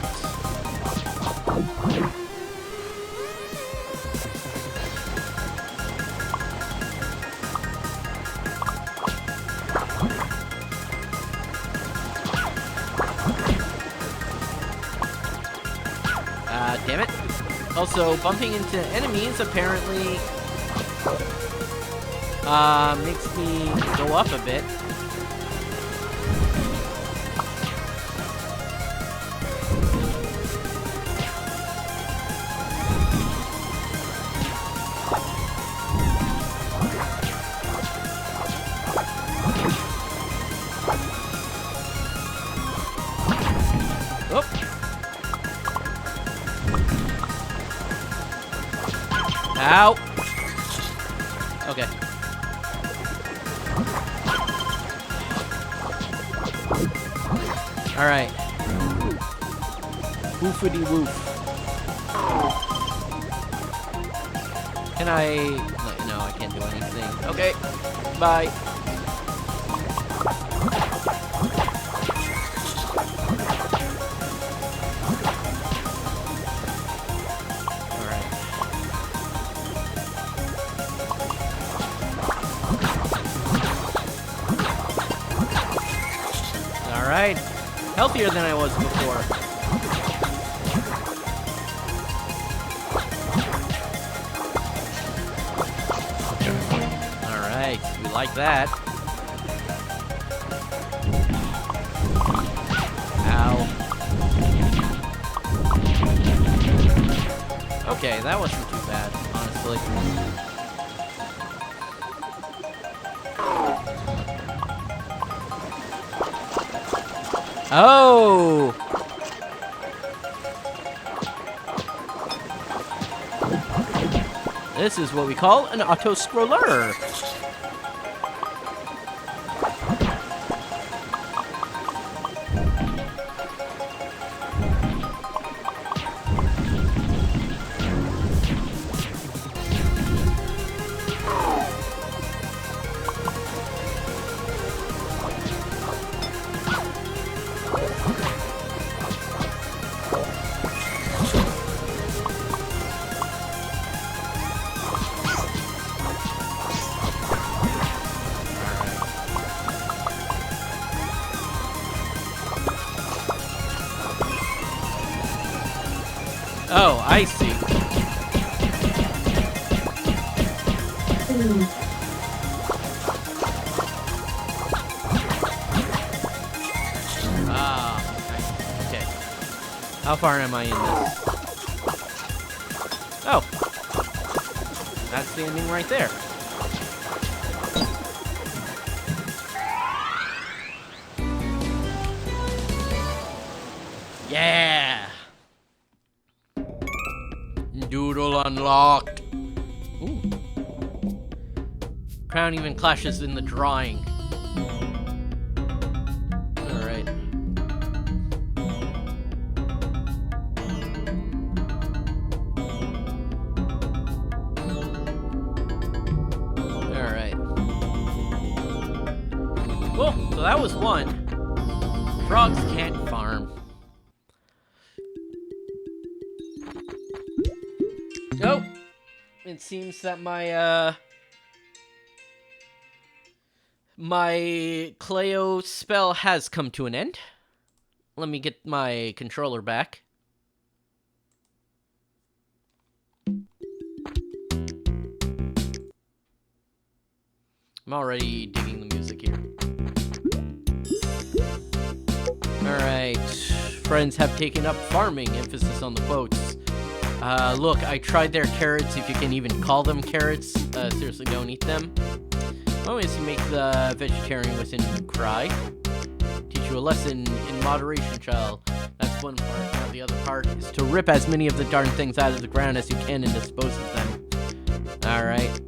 Damn it. Also, bumping into enemies apparently makes me go up a bit. Ow! Okay. Alright. Woofity woof. Can I... No, I can't do anything. Okay. Bye. Alright. Healthier than I was before. We like that. Ow. Okay, that wasn't too bad, honestly. Oh! This is what we call an auto-scroller. Oh, I see. Ah, okay. How far am I in this? Oh. That's the ending right there. Yeah! Doodle unlocked. Ooh. Crown even clashes in the drawing. Alright. Alright. Cool, so that was one. Frogs can't farm. Oh, it seems that my Cleo spell has come to an end. Let me get my controller back. I'm already digging the music here. Alright, friends have taken up farming, emphasis on the quotes. Look, I tried their carrots, if you can even call them carrots. Seriously, don't eat them. Always make the vegetarian within you cry. Teach you a lesson in moderation, child. That's one part. Now the other part is to rip as many of the darn things out of the ground as you can and dispose of them. Alright.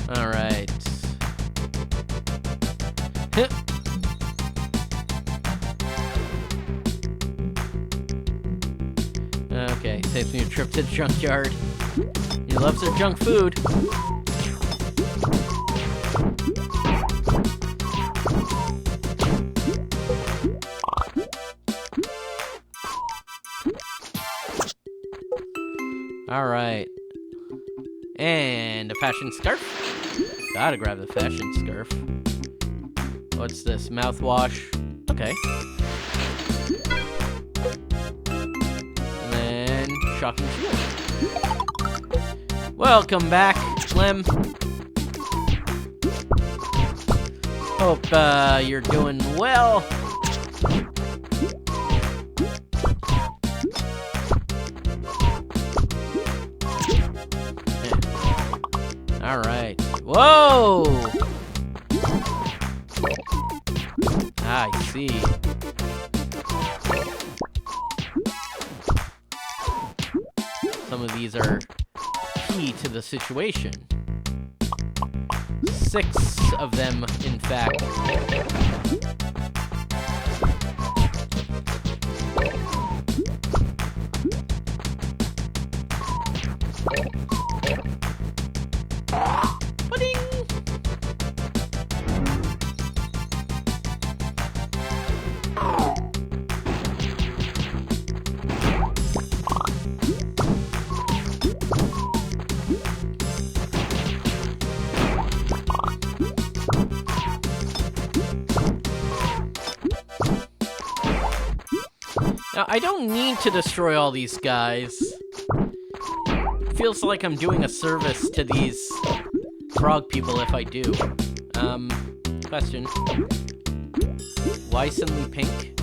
Alright. Okay, saves me a trip to the junkyard. He loves their junk food. Alright. And a fashion scarf. Gotta grab the fashion scarf. What's this? Mouthwash. Okay. And then shocking shield. Welcome back, Clem. Hope you're doing well. All right. Whoa! I see. Some of these are key to the situation. 6 of them, in fact. Now, I don't need to destroy all these guys. Feels like I'm doing a service to these frog people if I do. Question. Why suddenly pink?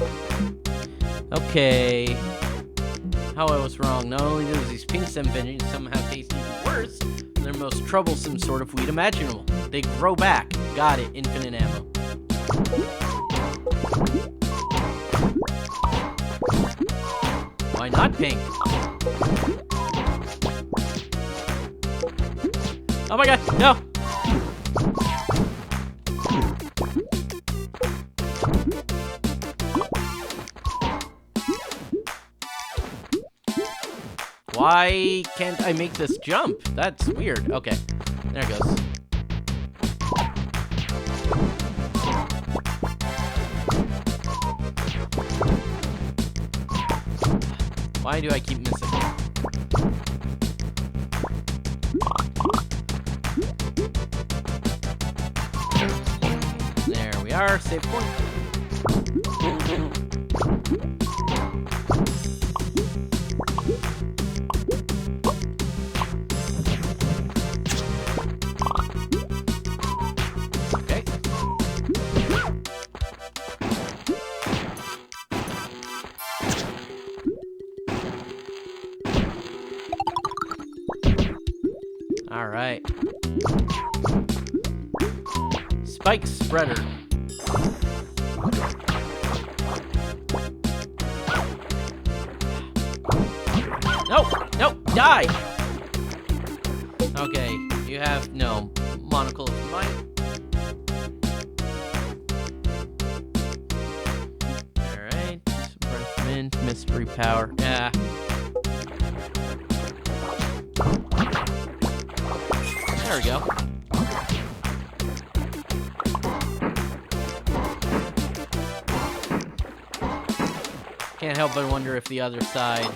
Okay. How I was wrong. Not only do these pink stem somehow taste even worse, they're the most troublesome sort of weed imaginable. They grow back. Got it. Infinite ammo. Why not pink? Oh my god, no! Why can't I make this jump? That's weird. Okay, there it goes. Why do I keep missing? There we are, save point. Okay. All right. Spike spreader. No, no, die. Okay, you have no monocle of light. All right, breath mint, mystery power. Yeah. There we go. Can't help but wonder if the other side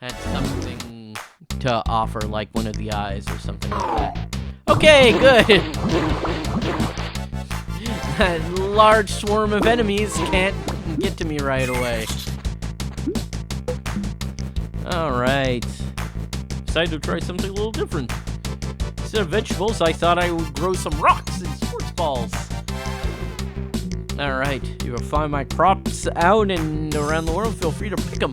had something to offer, like one of the eyes or something like that. Okay, good! That large swarm of enemies can't get to me right away. Alright. Decided to try something a little different. Instead of vegetables, I thought I would grow some rocks and sports balls. Alright, you will find my crops out and around the world. Feel free to pick them.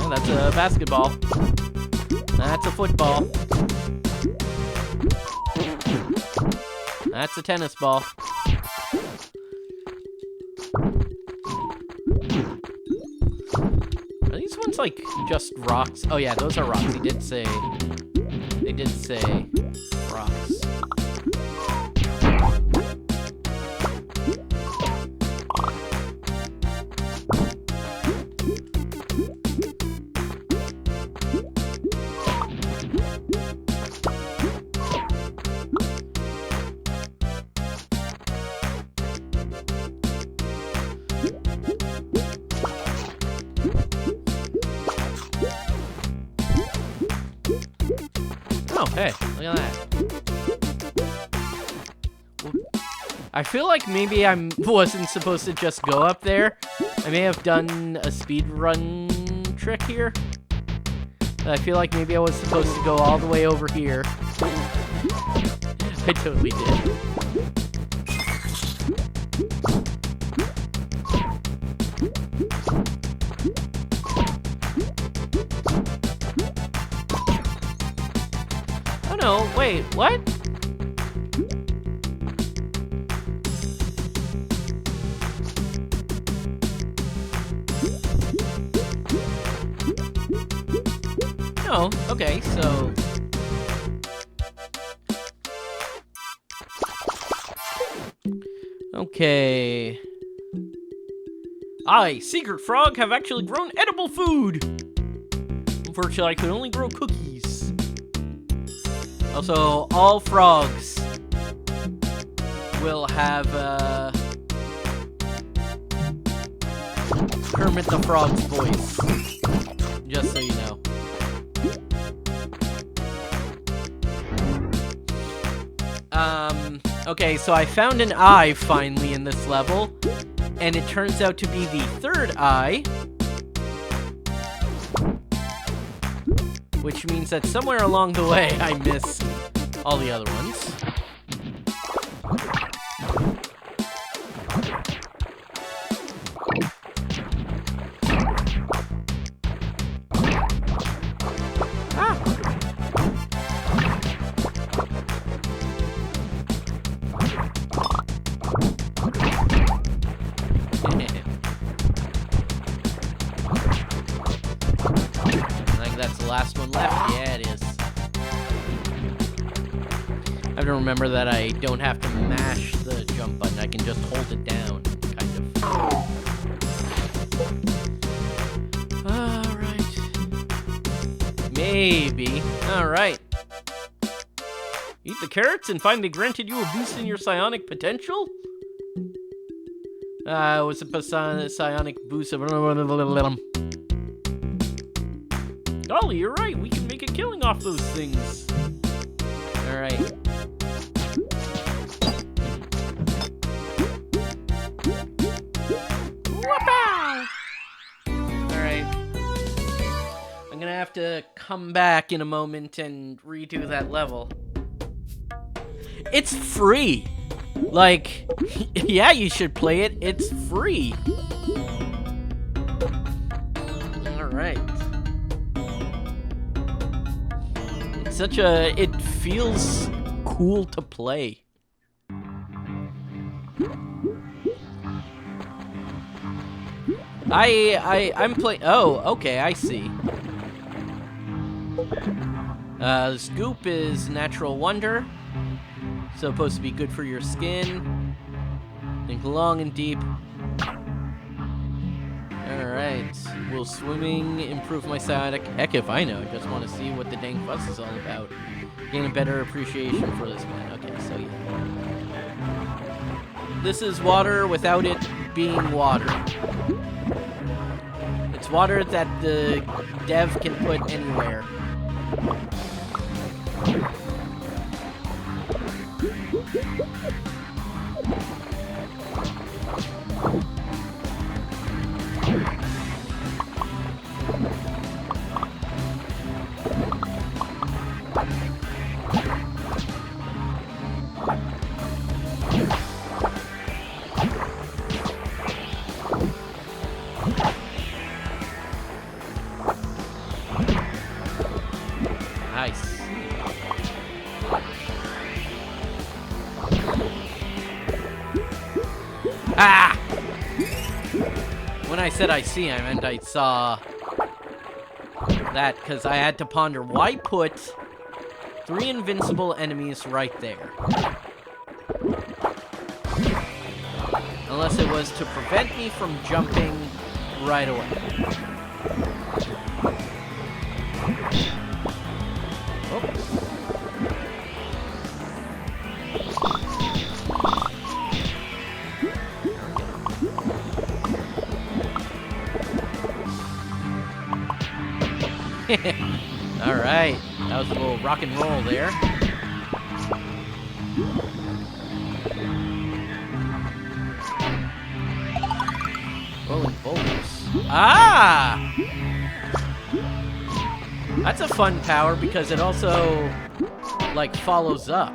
Yeah, that's a basketball. That's a football. That's a tennis ball. Are these ones like just rocks? Oh yeah, those are rocks. They did say rocks. Oh, hey, look at that. I feel like maybe I wasn't supposed to just go up there. I may have done a speed run trick here. But I feel like maybe I was supposed to go all the way over here. I totally did. Oh no, wait, what? No, okay, so... Okay... I, Secret Frog, have actually grown edible food! Unfortunately, I could only grow cookies. Also, all frogs will have, Kermit the Frog's voice. Just so you know. Okay, so I found an eye finally in this level, and it turns out to be the third eye, which means that somewhere along the way I missed all the other ones. Last one left? Yeah, it is. I have to remember that I don't have to mash the jump button. I can just hold it down, kind of. Alright. Maybe. Alright. Eat the carrots and find they granted you a boost in your psionic potential? It was a psionic boost of... Golly, you're right. We can make a killing off those things. All right. Whoop-ow! All right. I'm gonna have to come back in a moment and redo that level. It's free. Like, yeah, you should play it. It's free. All right. It feels cool to play. I'm playing, oh, okay, I see. Scoop is natural wonder. Supposed to be good for your skin. Think long and deep. Alright, will swimming improve my psionic? Heck if I know, I just want to see what the dang fuss is all about. Gain a better appreciation for this man. Okay, so yeah. This is water without it being water. It's water that the dev can put anywhere. Nice. Ah! When I said I see, I meant I saw that, because I had to ponder, why put 3 invincible enemies right there? Unless it was to prevent me from jumping right away. Alright, that was a little rock and roll there. Rolling boulders. Ah! That's a fun power because it also, like, follows up.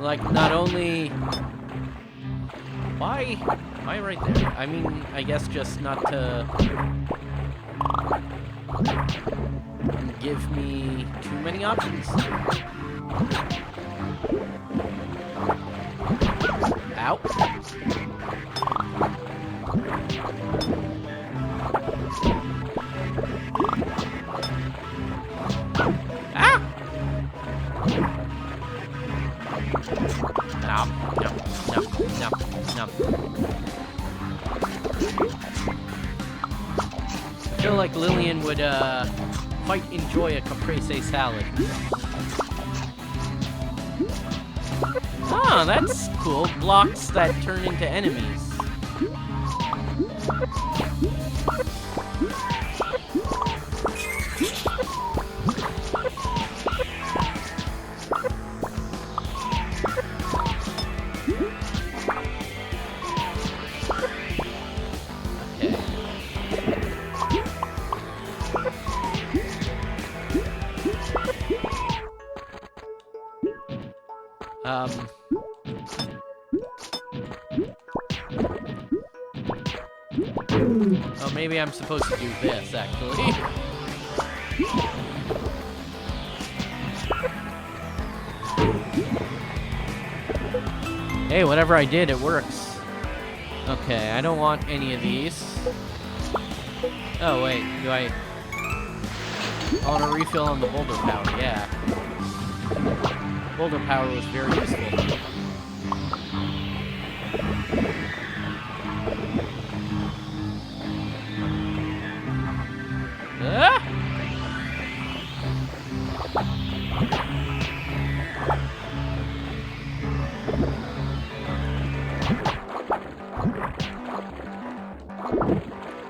Like, not only... Why right there? I mean, I guess just not to... give me too many options. Ow. Ah! No, no, no, no, no. I feel like Lillian would, quite enjoy a caprese salad. Ah, that's cool. Blocks that turn into enemies. Oh, maybe I'm supposed to do this, actually. Hey, whatever I did, it works. Okay, I don't want any of these. Oh, wait, do I want to refill on the boulder power, yeah. Boulder power was very useful. Ah!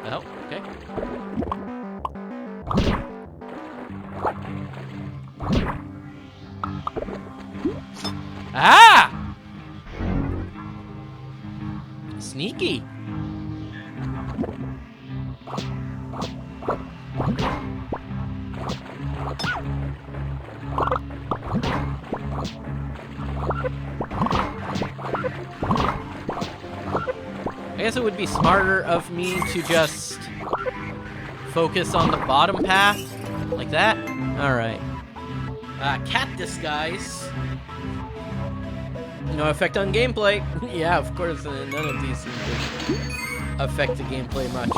Oh, okay. Ah! Sneaky. I guess it would be smarter of me to just focus on the bottom path, like that. Alright. Cat disguise. No effect on gameplay. Yeah, of course, none of these seem to affect the gameplay much.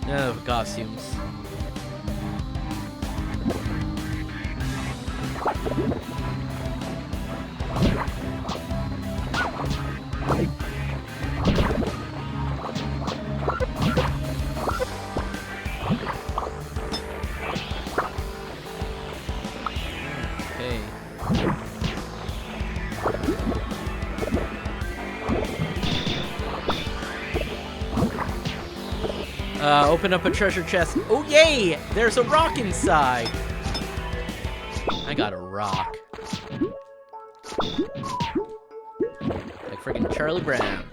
None of the costumes. Open up a treasure chest. Oh, yay! There's a rock inside. I got a rock. Like friggin' Charlie Brown.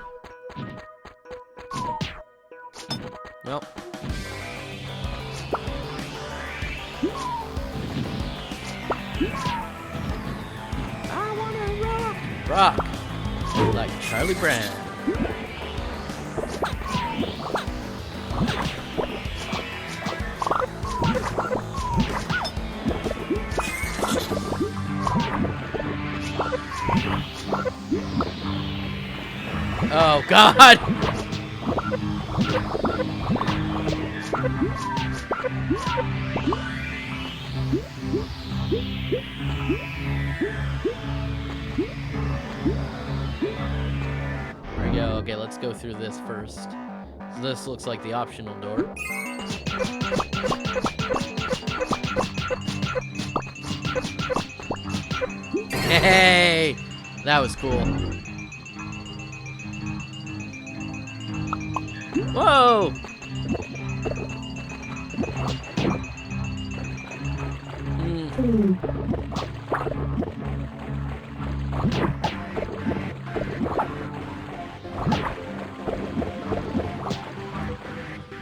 Nope. I want a rock. Rock. Like Charlie Brown. Oh, God! There we go. Okay, let's go through this first. So this looks like the optional door. Hey! That was cool. Whoa!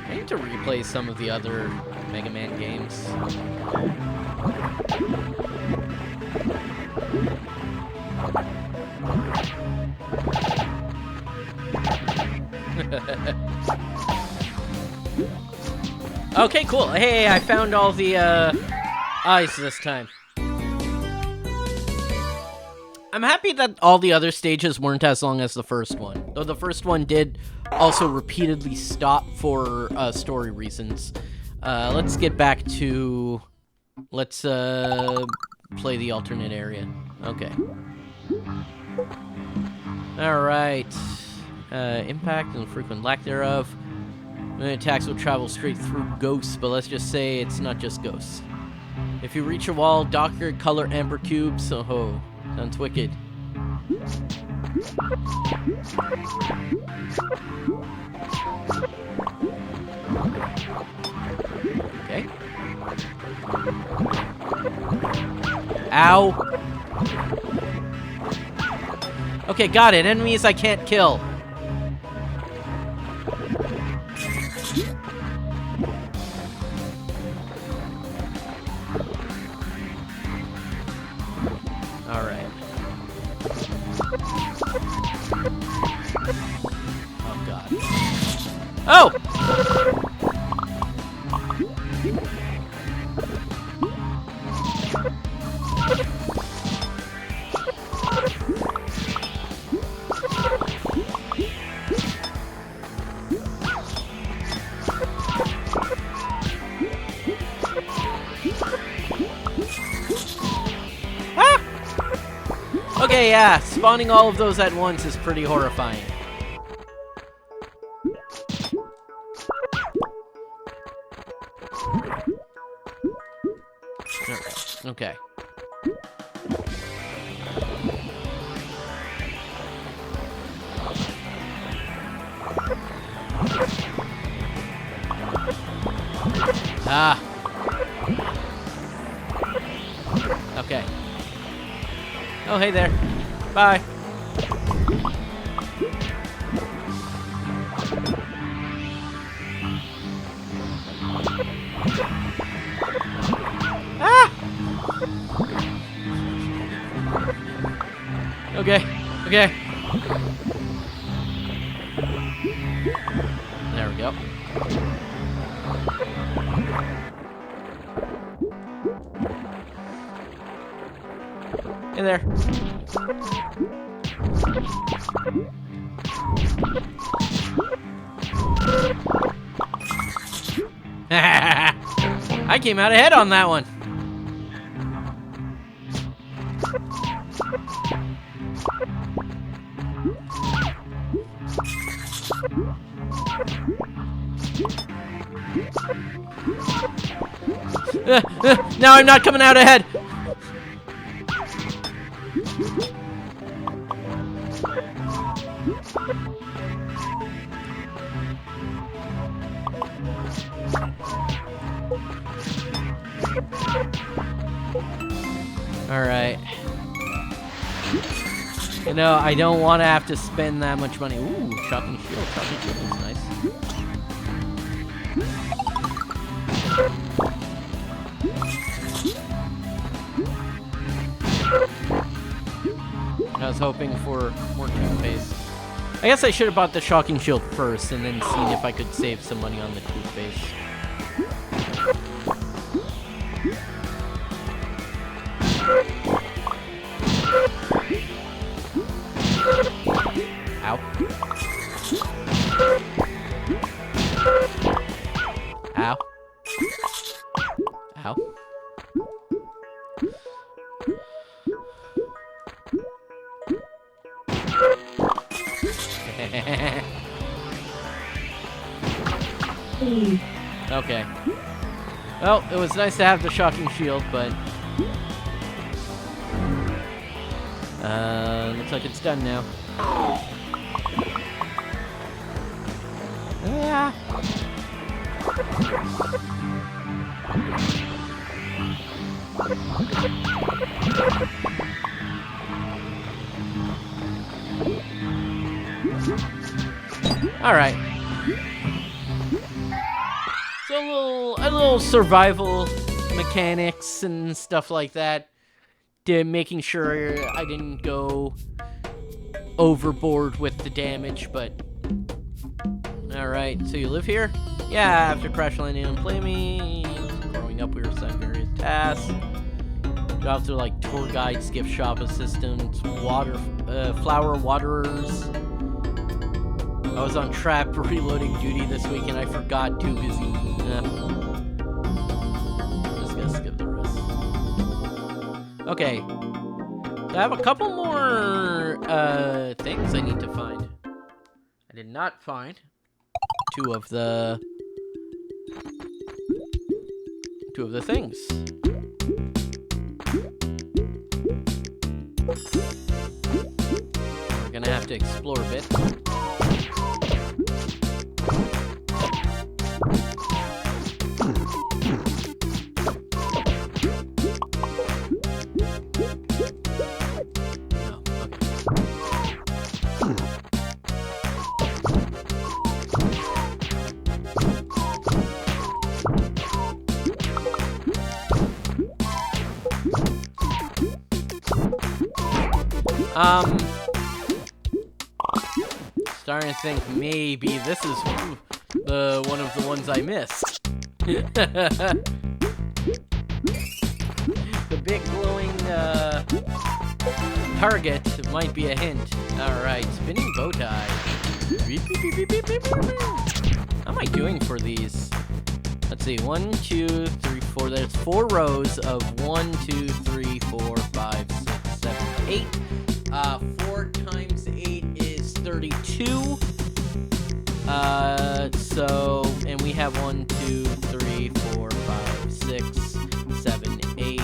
I need to replay some of the other Mega Man games. Okay, cool. Hey, I found all the eyes this time. I'm happy that all the other stages weren't as long as the first one, though the first one did also repeatedly stop for story reasons. Let's get back to... Let's play the alternate area. Okay. Alright. Impact and the frequent lack thereof. Many attacks will travel straight through ghosts, but let's just say it's not just ghosts. If you reach a wall, darker color amber cubes. Oh, sounds wicked. Okay. Ow. Okay, got it. Enemies I can't kill. Alright. Oh, God. Oh! Okay, yeah, spawning all of those at once is pretty horrifying. Okay. Ah. Okay. Oh, hey there. Bye. Ah! Okay. Okay. There we go. Hey there. I came out ahead on that one. Now I'm not coming out ahead. Alright. You know, I don't want to have to spend that much money. Ooh, shocking shield. Shocking shield is nice. I was hoping for more toothpaste. I guess I should have bought the shocking shield first and then seen if I could save some money on the toothpaste. Ow. Ow. Ow. Okay. Well, it was nice to have the shocking shield, but looks like it's done now. Yeah. All right. So a little survival mechanics and stuff like that. Making sure I didn't go overboard with the damage, but alright, so you live here? Yeah, after crash landing on Play-Me, growing up we were assigned various tasks. Jobs to like tour guides, gift shop assistants, flower waterers. I was on trap reloading duty this week and I forgot, too busy. Just gonna skip the rest. Okay. So I have a couple more things I need to find. I did not find two of the things. We're gonna have to explore a bit. Starting to think maybe this is the one of the ones I missed. The big glowing target might be a hint. Alright, spinning bow tie. How am I doing for these? Let's see, 1, 2, 3, 4. There's 4 rows of 1, 2, 3, 4, 5, 6, 7, 8. 4 times 8 is 32. And we have 1, 2, 3, 4, 5, 6, 7, 8,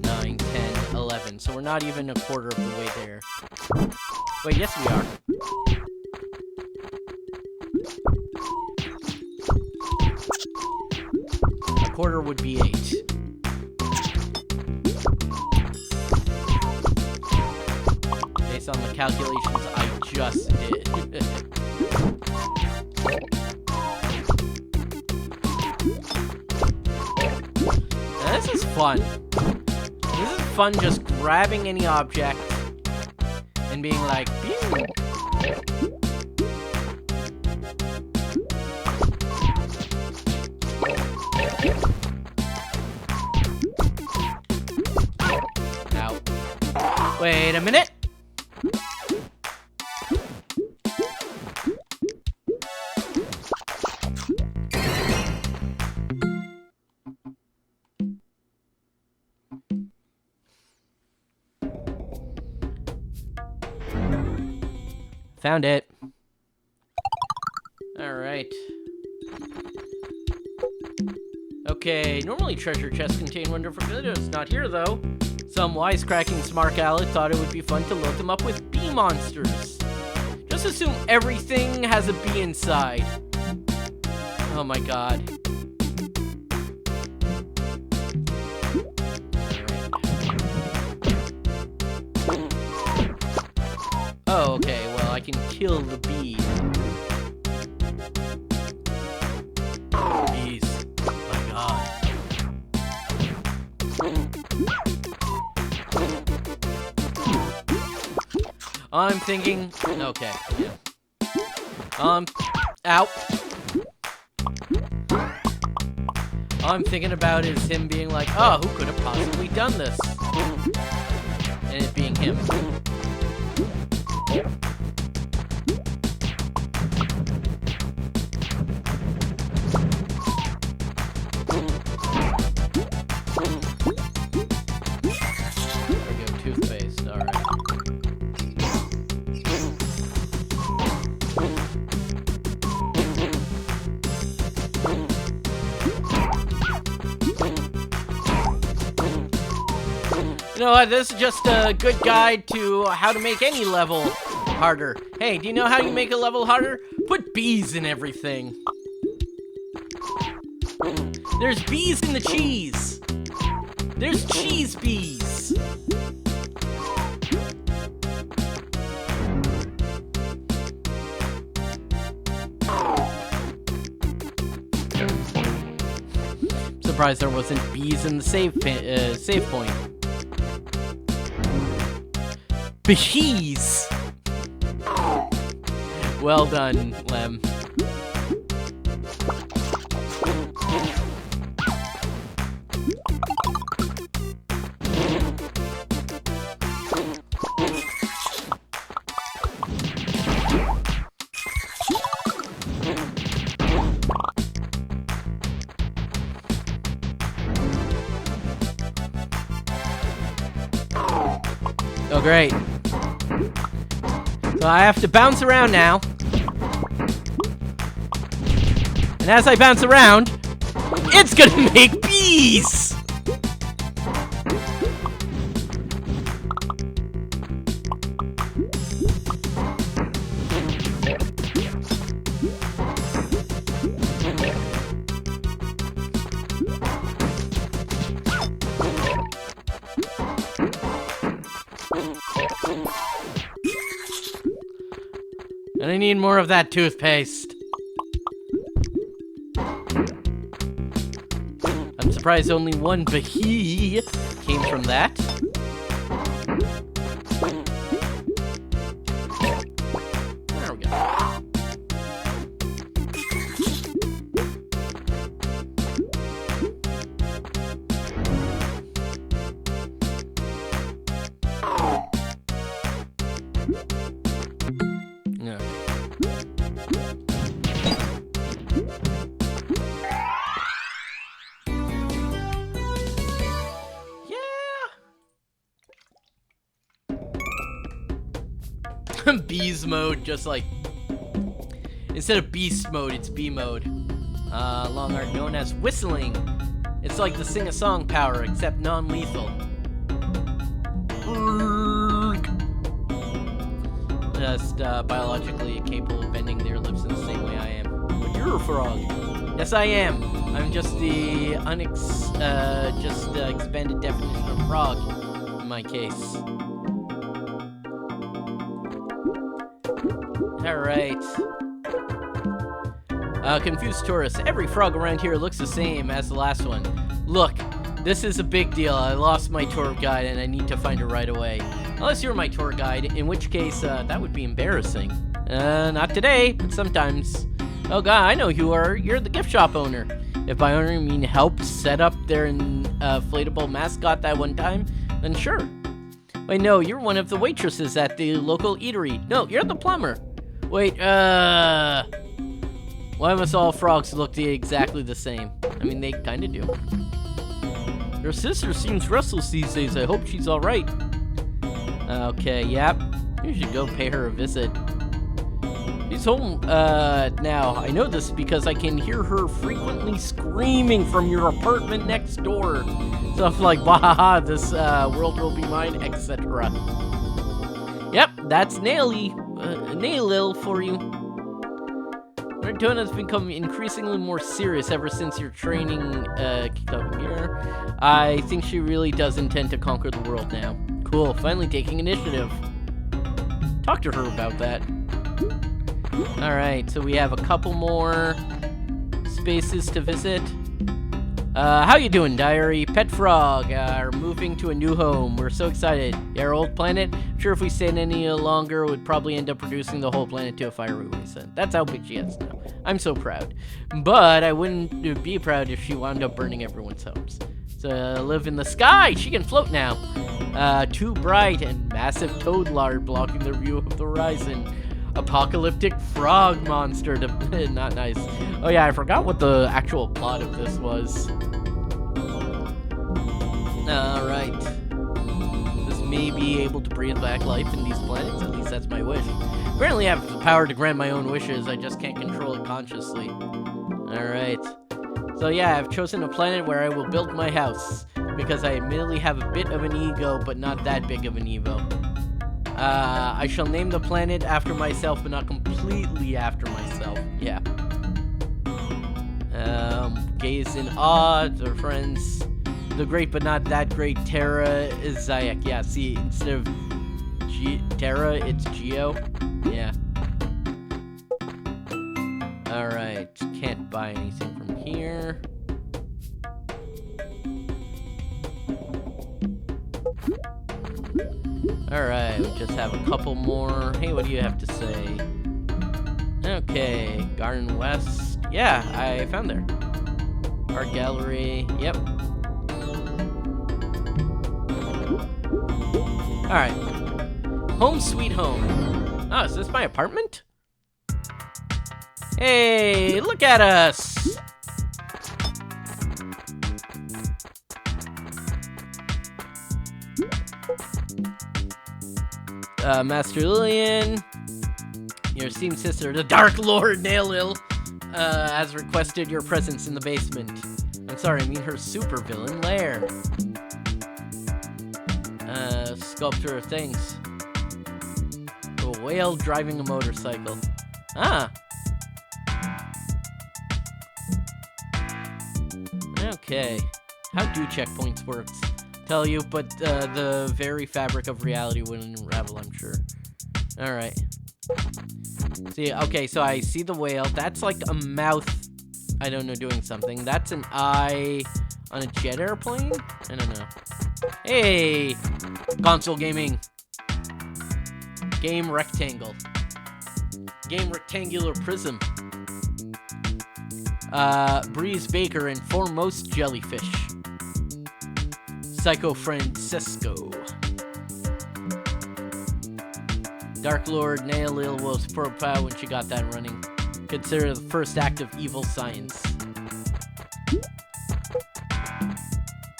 9, 10, 11. So we're not even a quarter of the way there. Wait, yes we are. A quarter would be 8. Based on the calculations I just did. Now, this is fun. This is fun just grabbing any object and being like, pew! Now, wait a minute. Found it. Alright. Okay, normally treasure chests contain wonderful videos. Not here, though. Some wisecracking smart aleck thought it would be fun to load them up with bee monsters. Just assume everything has a bee inside. Oh my god. Oh, okay, well, I can kill the bee. Bees. Oh my god. I'm thinking... Okay, yeah. Ow. All I'm thinking about is him being like, oh, who could have possibly done this? And it being him. You know what, this is just a good guide to how to make any level harder. Hey, do you know how you make a level harder? Put bees in everything. There's bees in the cheese. There's cheese bees. Surprised there wasn't bees in the save point. Bees! Well done, Lem. Oh, great. So I have to bounce around now. And as I bounce around, it's gonna make bees! And I need more of that toothpaste. I'm surprised only one Bahee came from that. There we go. Bees mode, just like instead of beast mode, it's bee mode. Long art known as whistling. It's like the sing-a-song power, except non-lethal. Just biologically capable of bending their lips in the same way I am. But you're a frog. Yes, I am. I'm just the expanded definition of frog in my case. Alright. Confused tourists. Every frog around here looks the same as the last one. Look, this is a big deal. I lost my tour guide and I need to find her right away. Unless you're my tour guide, in which case, that would be embarrassing. Not today, but sometimes. Oh god, I know who you are. You're the gift shop owner. If by owner you mean helped set up their inflatable mascot that one time, then sure. Wait, no, you're one of the waitresses at the local eatery. No, you're the plumber. Wait, why must all frogs look exactly the same? I mean, they kinda do. Your sister seems restless these days. I hope she's alright. Okay, yep. You should go pay her a visit. She's home, now. I know this because I can hear her frequently screaming from your apartment next door. Stuff like, wahaha, this, world will be mine, etc. Yep, that's Nailil for you. Our tone has become increasingly more serious ever since your training, kicked off here. I think she really does intend to conquer the world now. Cool, finally taking initiative. Talk to her about that. Alright, so we have a couple more spaces to visit. How you doing, diary? Pet Frog are moving to a new home. We're so excited. Yeah, our old planet? I'm sure if we stayed any longer, we'd probably end up reducing the whole planet to a fiery wasteland. That's how big she is now. I'm so proud. But I wouldn't be proud if she wound up burning everyone's homes. So live in the sky! She can float now! Too bright and massive toad lard blocking the view of the horizon. Apocalyptic frog monster to not nice. Oh yeah, I forgot what the actual plot of this was. Alright. This may be able to breathe back life in these planets, at least that's my wish. Apparently I have the power to grant my own wishes, I just can't control it consciously. Alright. So yeah, I've chosen a planet where I will build my house. Because I admittedly have a bit of an ego, but not that big of an ego. I shall name the planet after myself, but not completely after myself. Yeah. Gaze in awe, our friends. The great but not that great Terra is Zayak. Yeah, see, instead of Terra, it's Geo. Yeah. Alright, can't buy anything from here. Alright, we just have a couple more. Hey, what do you have to say? Okay, Garden West. Yeah, I found there. Art Gallery. Yep. Alright. Home sweet home. Oh, is this my apartment? Hey, look at us! Master Lillian, your esteemed sister, the Dark Lord Nailil, has requested your presence in the basement. I'm sorry, I mean her supervillain lair. Sculpture of things. A whale driving a motorcycle. Ah. Okay. How do checkpoints work? Tell you, but the very fabric of reality wouldn't unravel, I'm sure. Alright. See, okay, so I see the whale. That's like a mouth, I don't know, doing something. That's an eye on a jet airplane? I don't know. Hey! Console gaming. Game rectangle. Game rectangular prism. Breeze Baker and Foremost Jellyfish. Psycho Friend Cisco. Dark Lord Nailil was proud when she got that running. Considered the first act of evil science.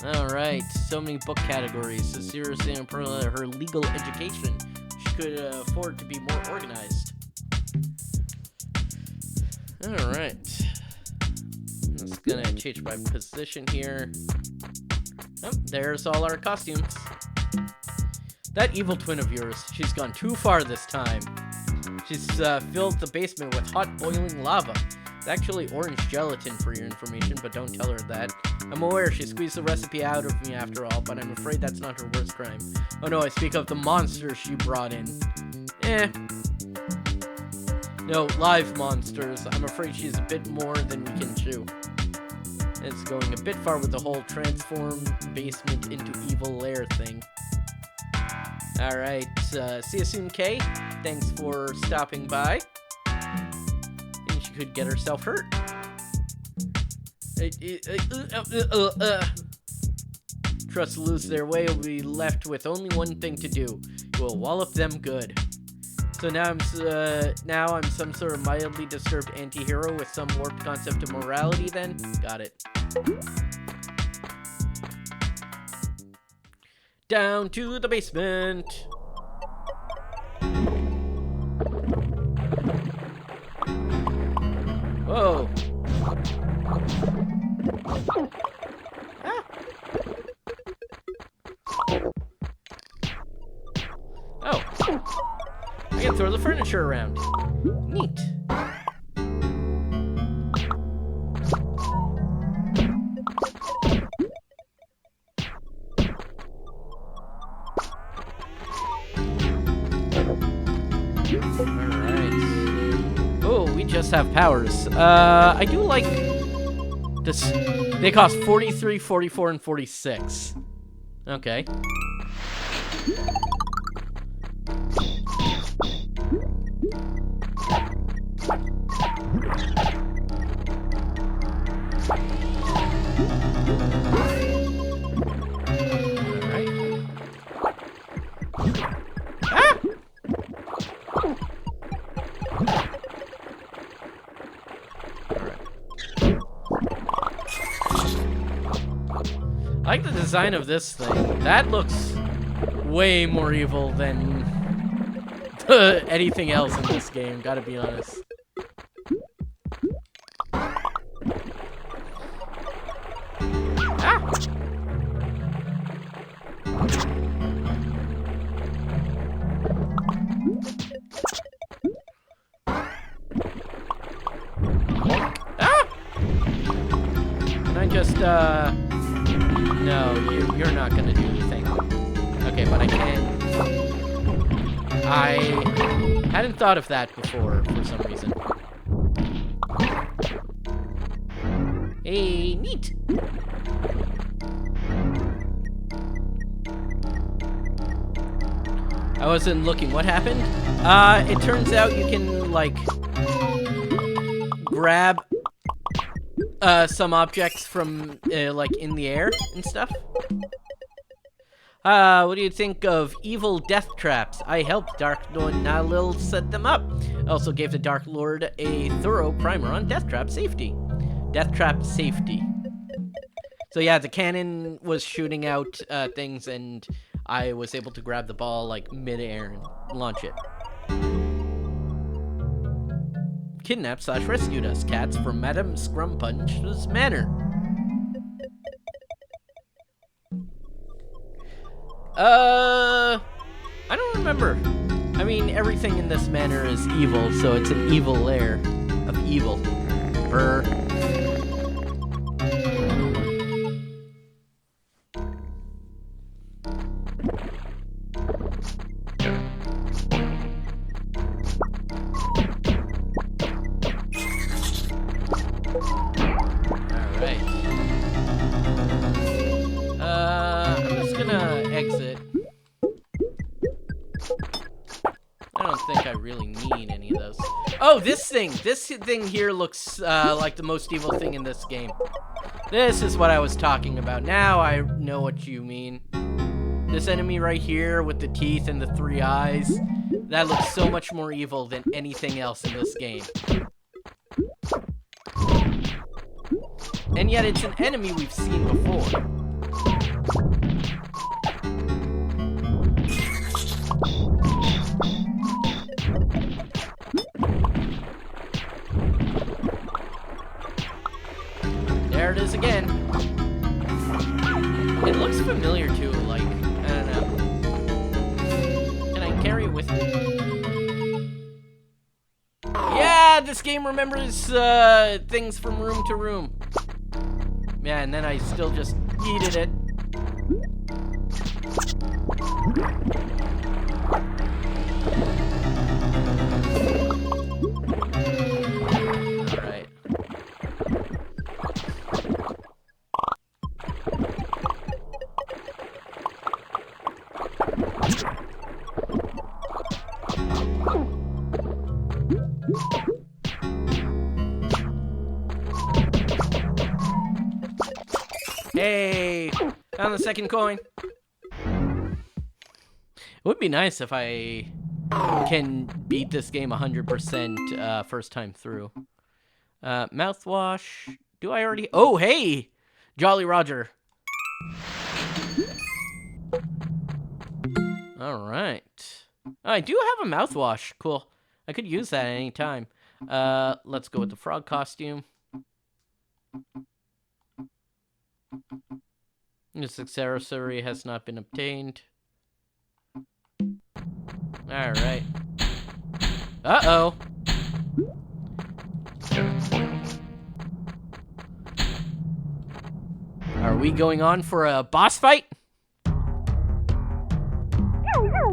Alright, so many book categories. So seriously, her legal education. She could afford to be more organized. Alright. I'm just gonna change my position here. Oh, there's all our costumes. That evil twin of yours, she's gone too far this time. She's filled the basement with hot boiling lava. It's actually orange gelatin for your information, but don't tell her that. I'm aware she squeezed the recipe out of me after all, but I'm afraid that's not her worst crime. Oh no, I speak of the monsters she brought in. No, live monsters. I'm afraid she's a bit more than we can chew. It's going a bit far with the whole transform basement into evil lair thing. Alright, see you soon, Kay. Thanks for stopping by. And she could get herself hurt. Trust lose their way, will be left with only one thing to do. We'll wallop them good. So now I'm some sort of mildly disturbed anti-hero with some warped concept of morality then? Got it. Down to the basement. Whoa. Ah. Oh. I can throw the furniture around. Neat. Just have powers. I do like this. They cost 43, 44, and 46. Okay. I like the design of this thing. That looks way more evil than anything else in this game, gotta be honest. Ah! Ah! Can I just, No, you're not gonna do anything. Okay, but I can. I hadn't thought of that before for some reason. Hey, neat. I wasn't looking. What happened? It turns out you can, like, grab some objects from, like, in the air and stuff. What do you think of evil death traps? I helped Dark Lord Nalil set them up. I also gave the Dark Lord a thorough primer on death trap safety. Death trap safety. So yeah, the cannon was shooting out things, and I was able to grab the ball, like, mid-air and launch it. Kidnapped/rescued us, cats, from Madame Scrumpunch's manor. I don't remember. I mean, everything in this manor is evil, so it's an evil lair of evil. Brr. those. Oh, this thing here looks like the most evil thing in this game. This is what I was talking about. Now I know what you mean. This enemy right here with the teeth and the 3 eyes, that looks so much more evil than anything else in this game. And yet it's an enemy we've seen before. There it is again. It looks familiar too, like, I don't know. Can I carry it with me? Yeah, this game remembers things from room to room. Yeah, and then I still just yeeted it. Alright. Hey, found the second coin. It would be nice if I can beat this game 100% first time through. Mouthwash. Do I already? Oh, hey, Jolly Roger. All right. I do have a mouthwash. Cool. I could use that at any time. Let's go with the frog costume. This accessory has not been obtained. Alright. Uh-oh. Are we going on for a boss fight?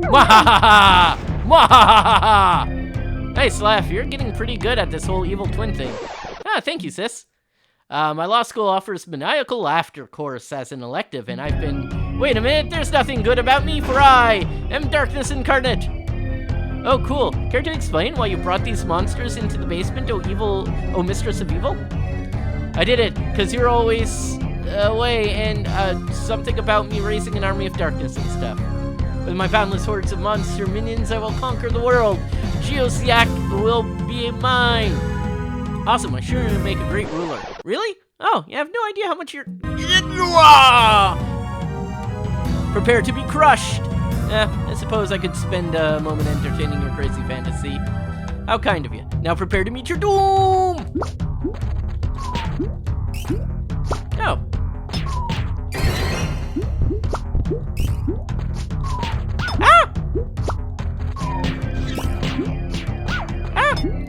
Mwahaha! Mwahaha! Nice laugh. You're getting pretty good at this whole evil twin thing. Ah, thank you, sis. My law school offers maniacal laughter course as an elective, and I've been... Wait a minute, there's nothing good about me, for I am darkness incarnate. Oh, cool. Care to explain why you brought these monsters into the basement, oh mistress of evil? I did it, because you're always away, and something about me raising an army of darkness and stuff. With my boundless hordes of monster minions, I will conquer the world. Geosiac will be mine. Awesome, I'm sure you'll make a great ruler. Really? Oh, you have no idea how much you're... Prepare to be crushed! I suppose I could spend a moment entertaining your crazy fantasy. How kind of you. Now prepare to meet your doom! Oh. Ah! Ah!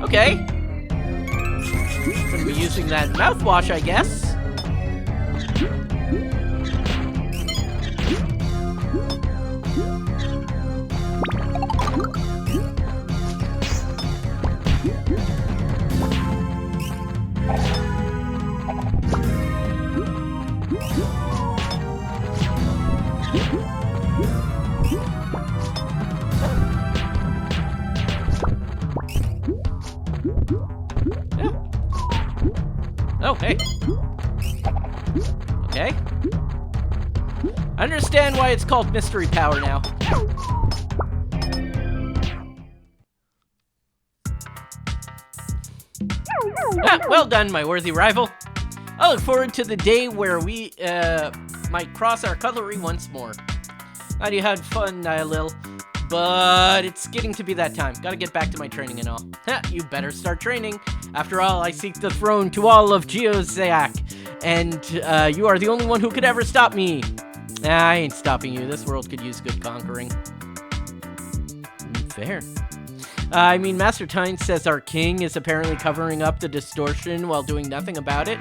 Okay. Gonna be using that mouthwash, I guess. Oh, hey. Okay. I understand why it's called mystery power now. Ah, well done, my worthy rival. I look forward to the day where we might cross our cutlery once more. Glad you had fun, Lil. But it's getting to be that time. Gotta get back to my training and all. Ha, you better start training. After all, I seek the throne to all of Geosiac, and you are the only one who could ever stop me. Nah, I ain't stopping you. This world could use good conquering. Fair. I mean, Master Tyne says our king is apparently covering up the distortion while doing nothing about it.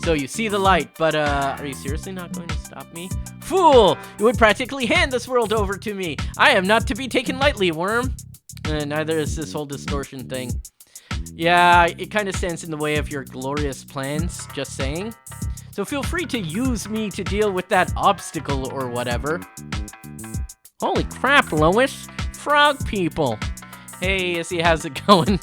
So you see the light, but are you seriously not going to stop me? Fool! You would practically hand this world over to me. I am not to be taken lightly, worm. Neither is this whole distortion thing. Yeah, it kind of stands in the way of your glorious plans, just saying. So feel free to use me to deal with that obstacle or whatever. Holy crap, Lois. Frog people. Hey, Izzy, how's it going?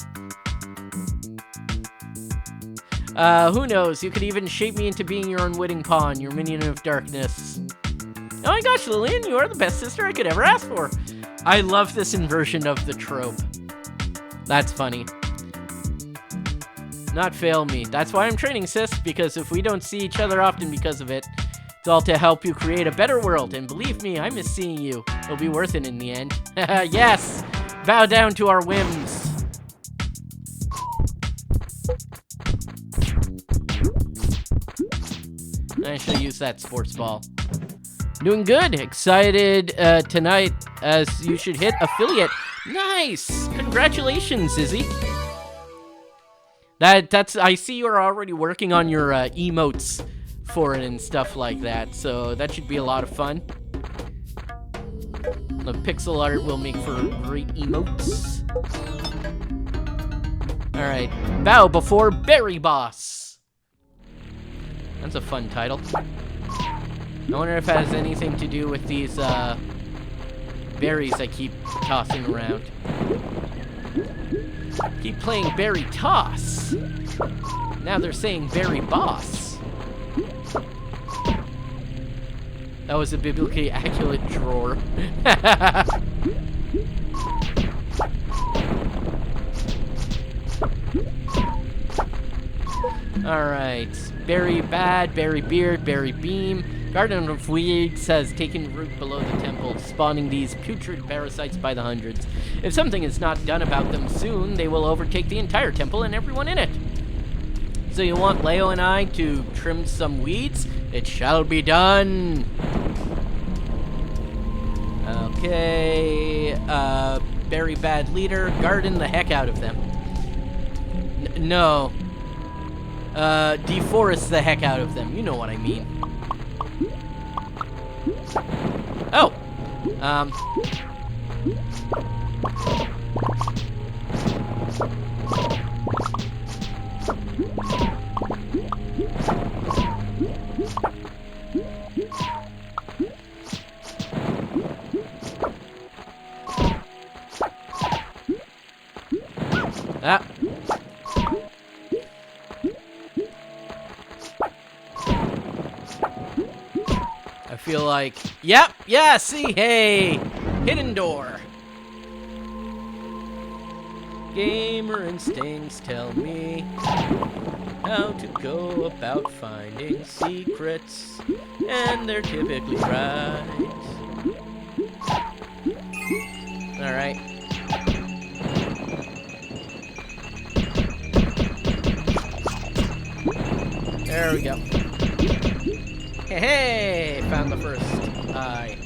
Who knows? You could even shape me into being your unwitting pawn, your minion of darkness. Oh my gosh, Lillian, you are the best sister I could ever ask for. I love this inversion of the trope. That's funny. Not fail me. That's why I'm training, sis, because if we don't see each other often because of it, it's all to help you create a better world, and believe me, I miss seeing you. It'll be worth it in the end. Yes! Bow down to our whims. I should use that sports ball. Doing good. Excited tonight, as you should hit affiliate. Nice! Congratulations, Izzy. That's. I see you're already working on your emotes for it and stuff like that, so that should be a lot of fun. The pixel art will make for great emotes. Alright. Bow before Berry Boss. That's a fun title. I wonder if it has anything to do with these berries I keep tossing around. Keep playing berry toss. Now they're saying berry boss. That was a biblically accurate drawer. Alright. Berry bad, berry beard, berry beam. Garden of Weeds has taken root below the temple, spawning these putrid parasites by the hundreds. If something is not done about them soon, they will overtake the entire temple and everyone in it. So you want Leo and I to trim some weeds? It shall be done! Okay, very bad leader, garden the heck out of them. No. Deforest the heck out of them, you know what I mean. Oh! Ah. I feel like, yep, yeah, see, hey, hidden door. Gamer instincts tell me how to go about finding secrets, and they're typically right. Alright. There we go. Hey, found the first eye.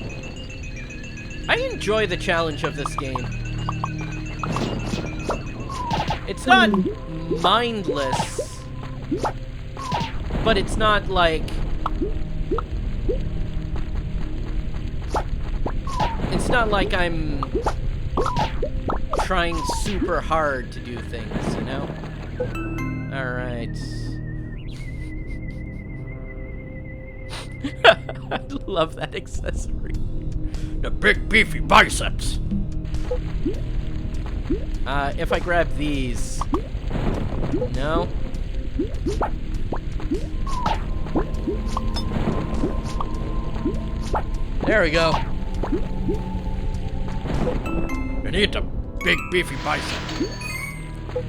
I enjoy the challenge of this game. It's not mindless, but it's not like... It's not like I'm trying super hard to do things, you know? Alright. I love that accessory. The big beefy biceps. If I grab these. No. There we go. You need the big beefy bicep.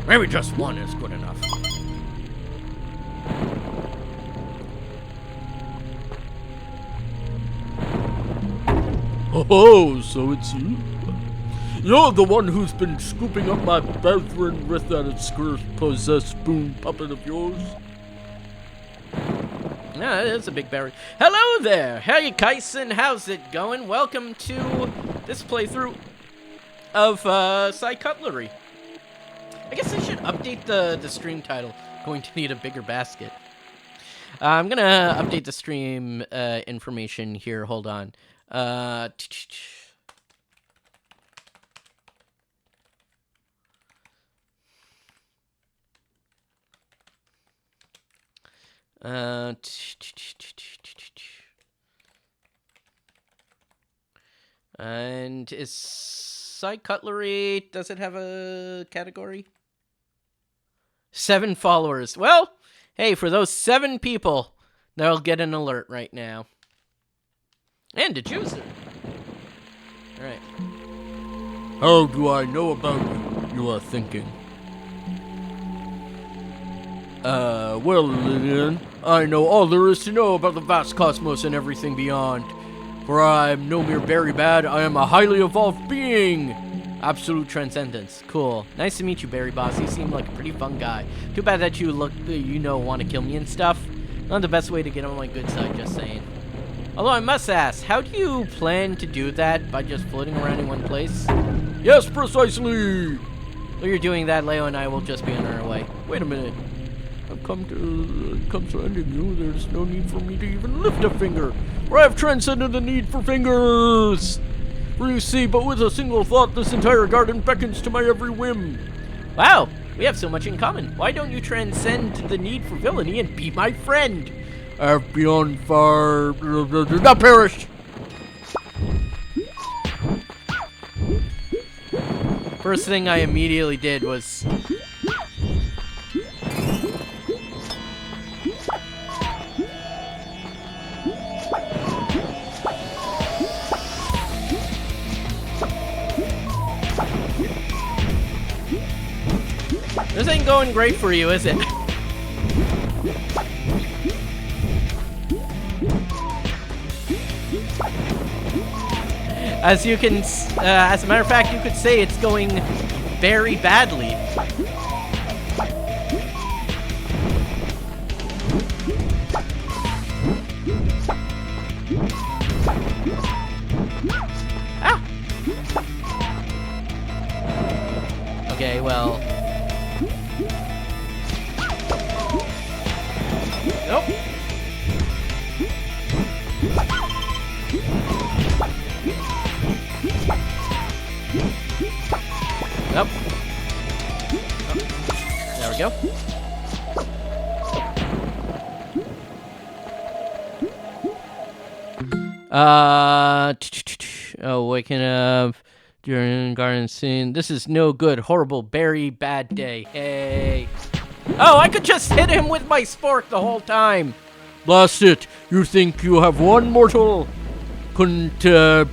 Maybe just one is good enough. Oh, so it's you. You're the one who's been scooping up my brethren with that skirt-possessed spoon puppet of yours. Yeah, it is a big berry. Hello there! Hey, Kyson, how's it going? Welcome to this playthrough of Psycutlery. I guess I should update the stream title. Going to need a bigger basket. I'm gonna update the stream information here. Hold on. Uh, and is Psycutlery, does it have a category? 7 followers. Well, hey, for those 7 people, they'll get an alert right now. And a juicer. Alright. How do I know about you? You are thinking. Well, Lillian, I know all there is to know about the vast cosmos and everything beyond. For I am no mere berry bad, I am a highly evolved being. Absolute transcendence. Cool. Nice to meet you, Berry Boss. You seem like a pretty fun guy. Too bad that you look, want to kill me and stuff. Not the best way to get on my good side, just saying. Although I must ask, how do you plan to do that? By just floating around in one place? Yes, precisely. While you're doing that, Leo and I will just be on our way. Wait a minute. I've come to ending you. There's no need for me to even lift a finger. For I have transcended the need for fingers. For you see, but with a single thought, this entire garden beckons to my every whim. Wow, we have so much in common. Why don't you transcend the need for villainy and be my friend? I have beyond far not perished. First thing I immediately did was... This ain't going great for you, is it? As you can, as a matter of fact, you could say it's going very badly. Ah! Okay, well... Nope. Nope. Oh. There we go. Oh, waking up during garden scene. This is no good. Horrible, very bad day. Hey. Oh, I could just hit him with my spork the whole time. Blast it. You think you have one mortal? Couldn't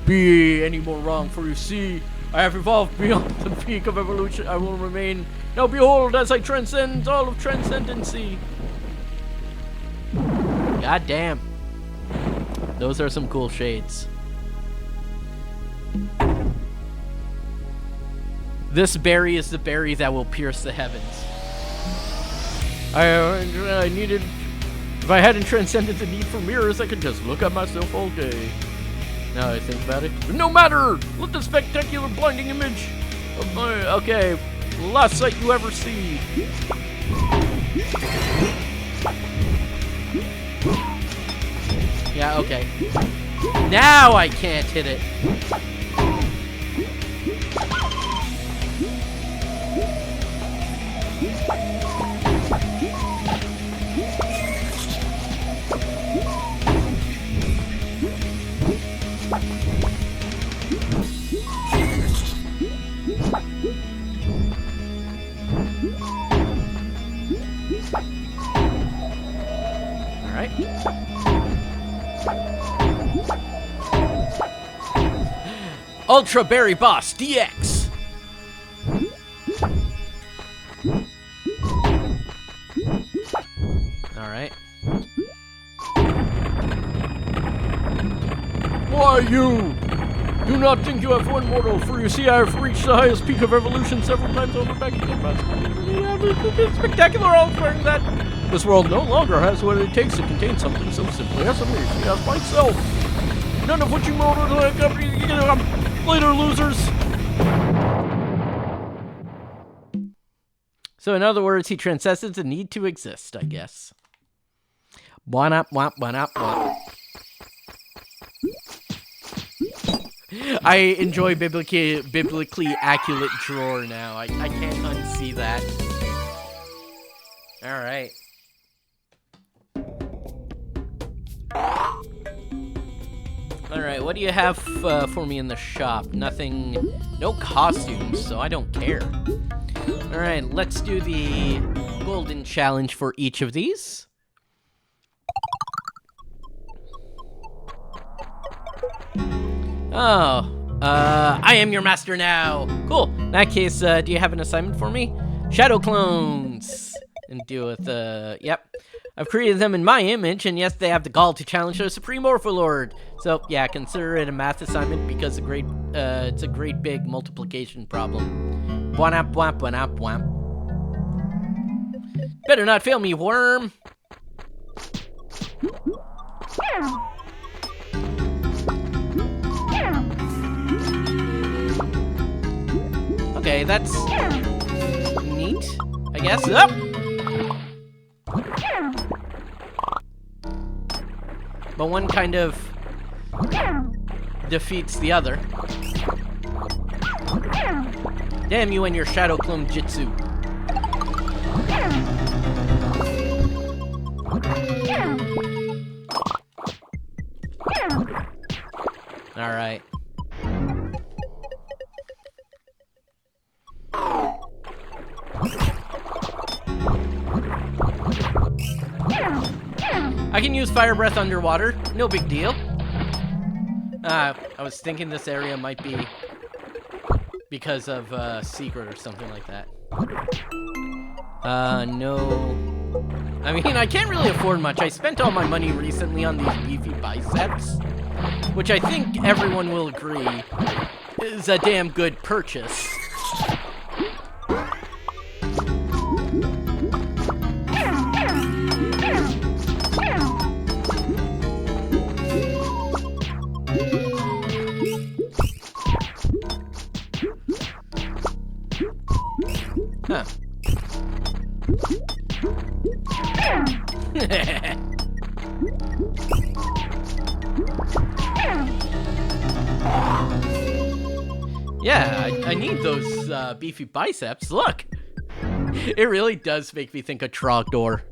be any more wrong, for you see, I have evolved beyond the peak of evolution. I will remain. Now behold, as I transcend all of transcendency. God damn. Those are some cool shades. This berry is the berry that will pierce the heavens. I needed... If I hadn't transcended the need for mirrors, I could just look at myself all day. Now I think about it. But no matter! Let the spectacular blinding image of my... Okay, last sight you ever see. Yeah, okay. Now I can't hit it. Alright. Ultra Berry Boss DX. Alright. Why you? Do not think you have one mortal, for you see I have reached the highest peak of evolution several times over back again. It's spectacular offering that this world no longer has what it takes to contain something so simply as amazing as myself. None of what you mortal later losers. So in other words, he transcends the need to exist, I guess. Wap, wap, wap, wap. I enjoy biblically accurate drawer now. I can't unsee that. All right. Alright, what do you have for me in the shop? Nothing... No costumes, so I don't care. Alright, let's do the golden challenge for each of these. Oh, I am your master now. Cool. In that case, do you have an assignment for me? Shadow clones. And deal with, yep. I've created them in my image, and yes, they have the gall to challenge the Supreme Overlord. So, yeah, consider it a math assignment because it's a great big multiplication problem. Bwamp, bwamp, bwamp, bwamp. Better not fail me, worm. Okay, that's neat, I guess. Oh! But one kind of defeats the other. Damn you and your shadow clone jutsu. Alright. I can use fire breath underwater, no big deal. I was thinking this area might be because of secret or something like that. No. I mean, I can't really afford much. I spent all my money recently on these beefy biceps, which I think everyone will agree is a damn good purchase. Huh. Yeah, I need those beefy biceps. Look! It really does make me think of Trogdor.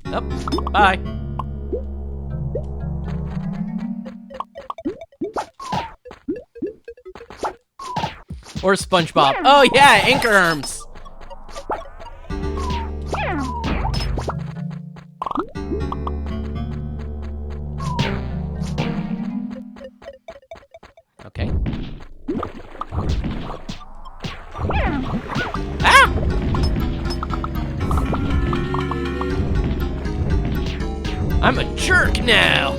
Oh, bye. Or SpongeBob. Oh yeah, anchor arms. Okay. Ah! I'm a jerk now.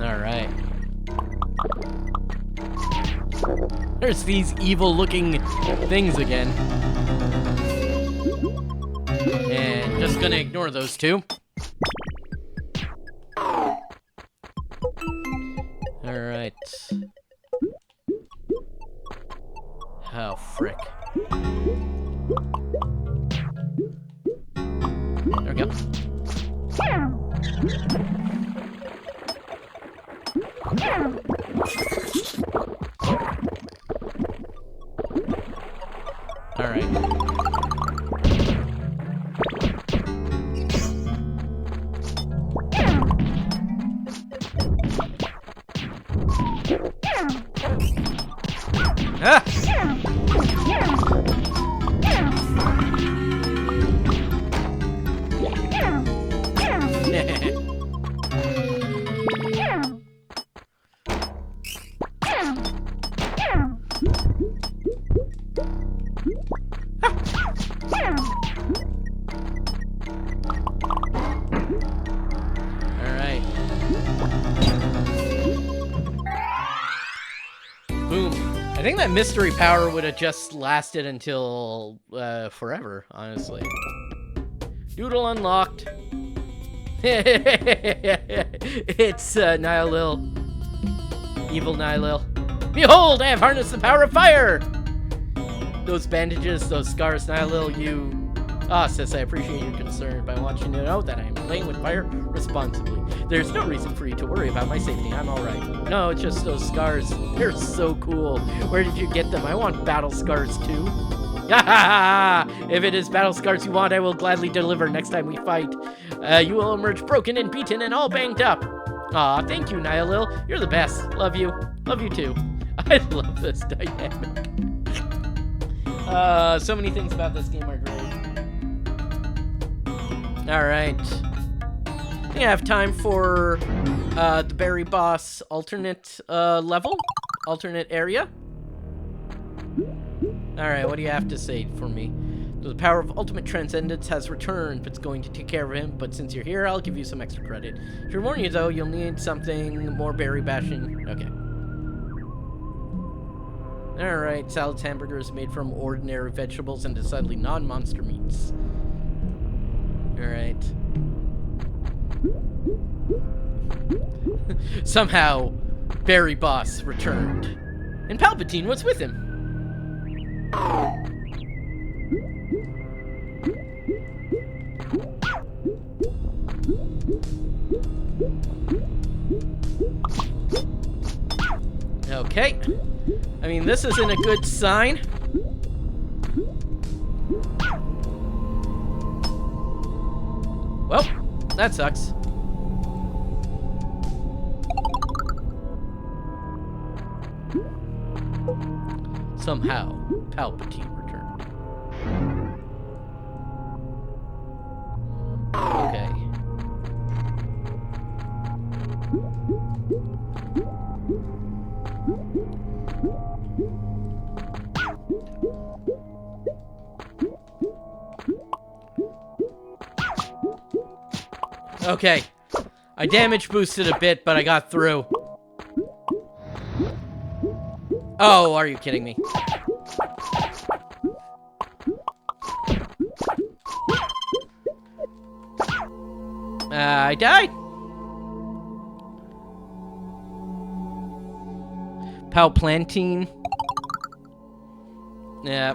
Alright. There's these evil-looking things again. And just gonna ignore those two. Alright. Oh, frick. There we go. Alright. Ah! Alright. Boom. I think that mystery power would have just lasted until, forever, honestly. Doodle unlocked. It's, Nihilil. Evil Nihilil. Behold, I have harnessed the power of fire! Those bandages, those scars, Nihilil, you... Ah, sis, I appreciate your concern, but I want you to know that I am playing with fire responsibly. There's no reason for you to worry about my safety. I'm alright. No, it's just those scars. They're so cool. Where did you get them? I want battle scars too. If it is battle scars you want, I will gladly deliver next time we fight. You will emerge broken and beaten and all banged up. Aw, thank you, Nihilil. You're the best. Love you. Love you too. I love this dynamic. So many things about this game are great. Alright. I think I have time for the Berry Boss alternate level. Alternate area. Alright, what do you have to say for me? The power of ultimate transcendence has returned. It's going to take care of him, but since you're here, I'll give you some extra credit. To warn you, though, you'll need something more berry bashing. Okay. Alright, salads, hamburgers made from ordinary vegetables and decidedly non-monster meats. Alright. Somehow, Berry Boss returned. And Palpatine was with him. Okay. I mean, this isn't a good sign. Well, that sucks. Somehow, Palpatine returned. Okay. Okay. I damage boosted a bit, but I got through. Oh, are you kidding me? I died. Palpatine. Yeah.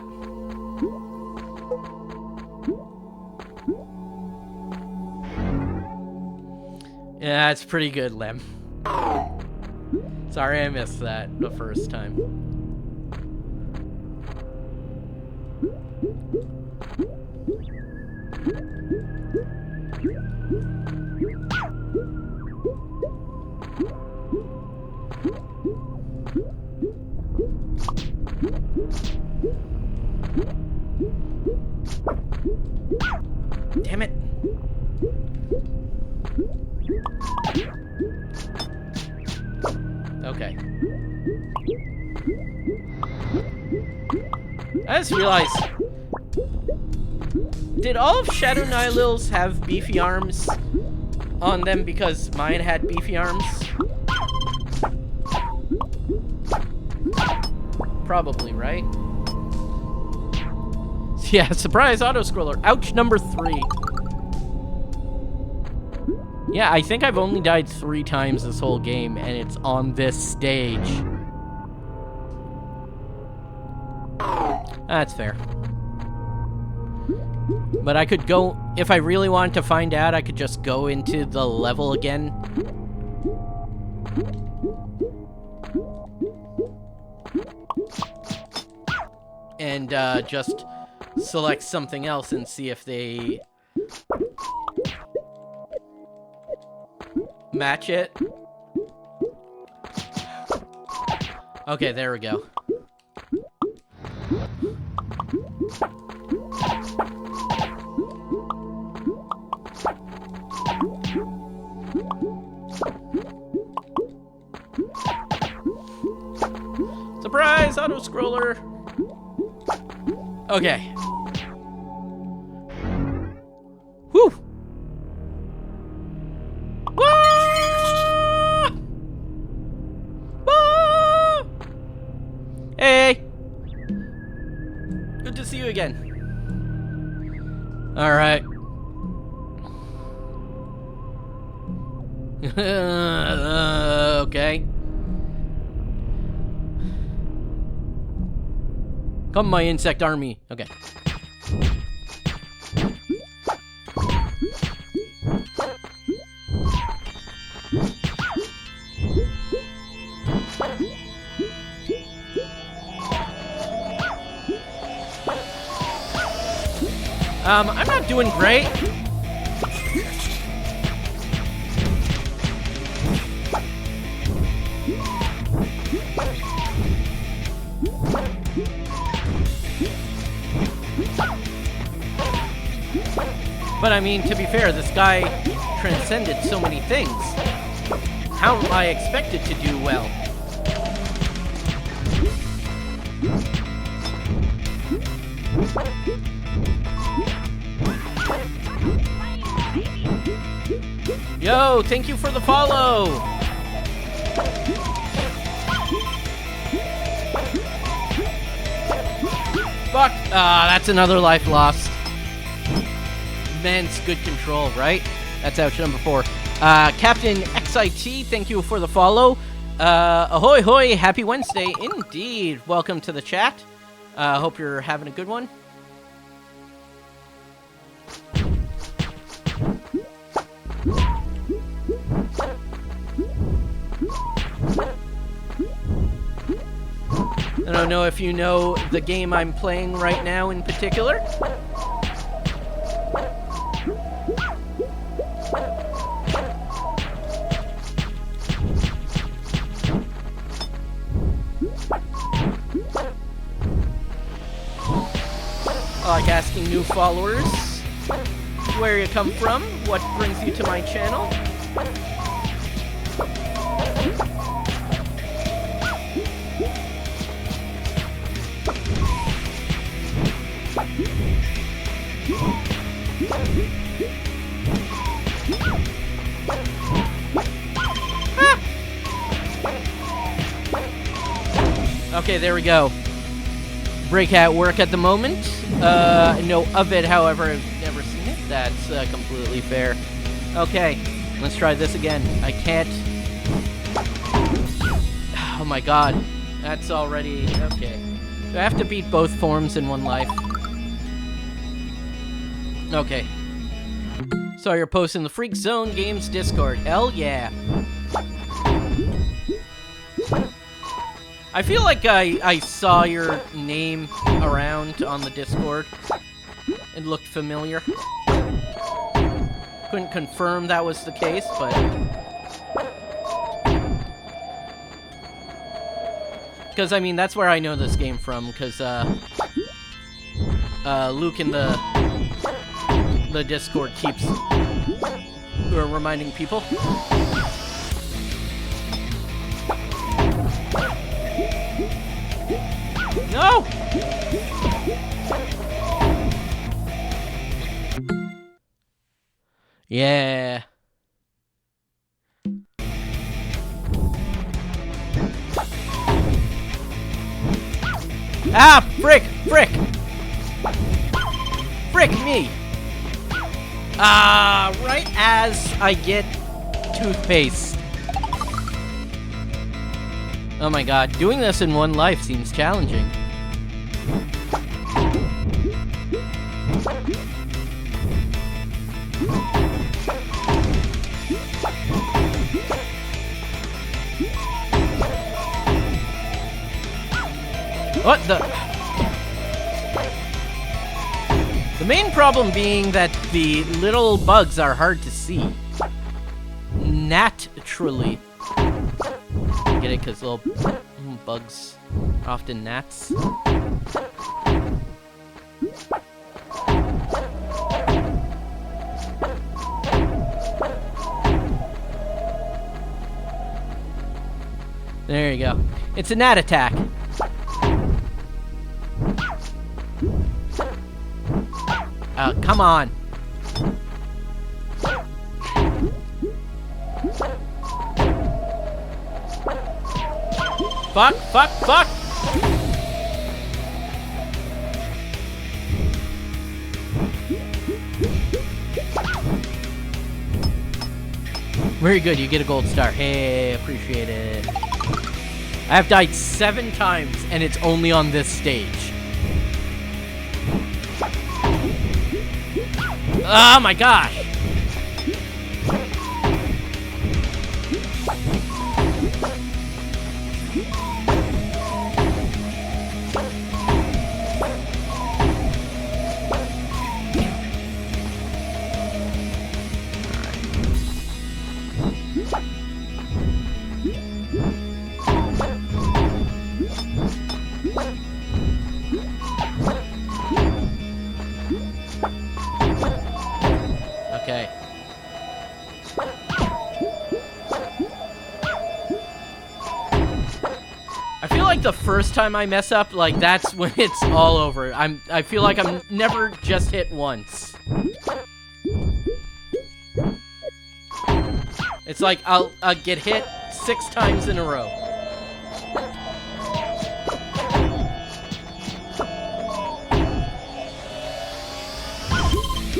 Yeah, it's pretty good, Lem. Sorry I missed that the first time. Damn it. Okay. I just realized, did all of Shadow Nihilil's have beefy arms on them because mine had beefy arms? Probably, right? Yeah, surprise auto-scroller. Ouch, number 3. Yeah, I think I've only died 3 times this whole game, and it's on this stage. That's fair. But I could go, if I really wanted to find out, I could just go into the level again. And just select something else and see if they match it. Okay, there we go. Surprise, auto-scroller! Okay. Whew! Wah! Wah! Hey! Good to see you again. Alright. Okay. Come, my insect army. Okay. I'm not doing great. But I mean, to be fair, this guy transcended so many things. How am I expected to do well? Yo, thank you for the follow! Fuck! Ah, that's another life lost. Immense good control, right? That's ouch number 4. Captain XIT, thank you for the follow. Ahoy hoy, happy Wednesday. Indeed. Welcome to the chat. Hope you're having a good one. I don't know if you know the game I'm playing right now in particular. I like asking new followers where you come from, what brings you to my channel. Okay, there we go. Break at work at the moment. Know of it, however, I've never seen it. That's completely fair. Okay, let's try this again. I can't... Oh my god. That's already... Okay. Do I have to beat both forms in one life? Okay. Saw your post in the Freak Zone Games Discord. Hell yeah. I feel like I saw your name around on the Discord. It looked familiar. Couldn't confirm that was the case, but... Because, I mean, that's where I know this game from, because, Luke in the Discord keeps reminding people. No! Yeah. Ah! Frick! Frick! Frick me! Right as I get toothpaste. Oh my god, doing this in one life seems challenging. What the? The main problem being that the little bugs are hard to see. Naturally. Get it? Because little bugs are often gnats. There you go. It's a gnat attack. Come on. Fuck, fuck, fuck! Very good, you get a gold star. Hey, appreciate it. I have died 7 times, and it's only on this stage. Oh my gosh! the first time I mess up, like, that's when it's all over. I feel like I'm never just hit once. It's like I'll get hit 6 times in a row.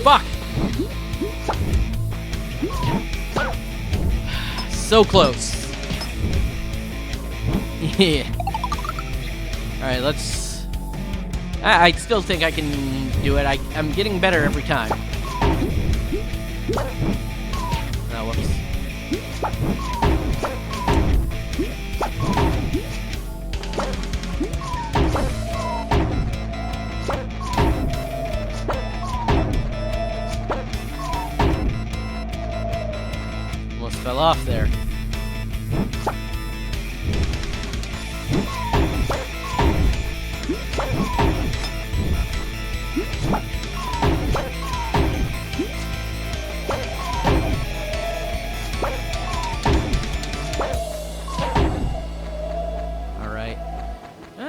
Fuck! So close. Yeah. Alright, let's... I still think I can do it. I'm getting better every time. Oh, whoops. Almost fell off there.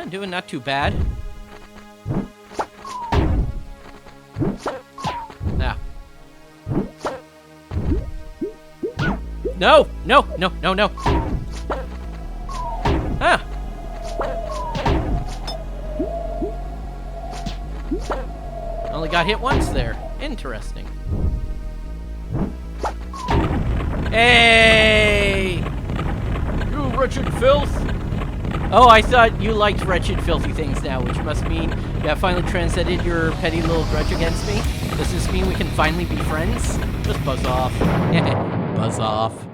Doing not too bad. Ah. No! No! No! No! No! Ah! Only got hit once there. Interesting. Hey! You wretched filth! Oh, I thought you liked wretched, filthy things now, which must mean you have finally transcended your petty little grudge against me. Does this mean we can finally be friends? Just buzz off. Buzz off.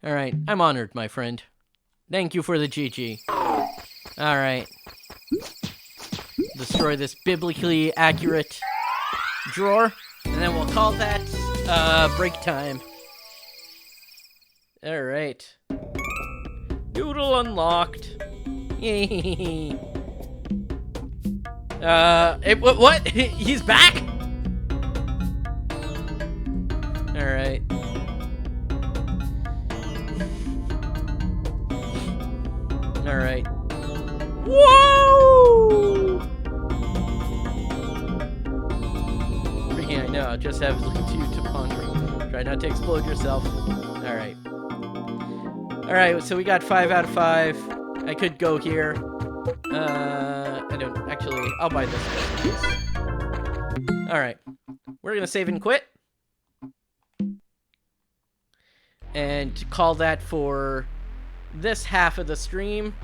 Alright, I'm honored, my friend. Thank you for the GG. Alright. Destroy this biblically accurate drawer, and then we'll call that, break time. Alright. Doodle unlocked. What? He's back? Alright. Alright. Whoa! Freaking, I know. I'll just have linked to you to ponder. Try not to explode yourself. Alright. Alright, so we got 5 out of 5. I could go here. I don't... Actually, I'll buy this one. Alright. We're gonna save and quit. And call that for this half of the stream.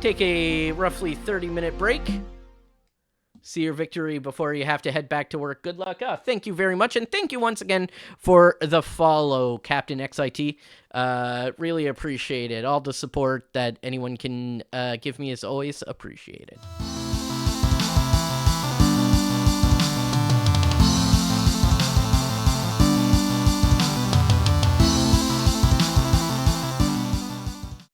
Take a roughly 30-minute break. See your victory before you have to head back to work. Good luck. Thank you very much. And thank you once again for the follow, Captain XIT. Really appreciate it. All the support that anyone can give me is always appreciated.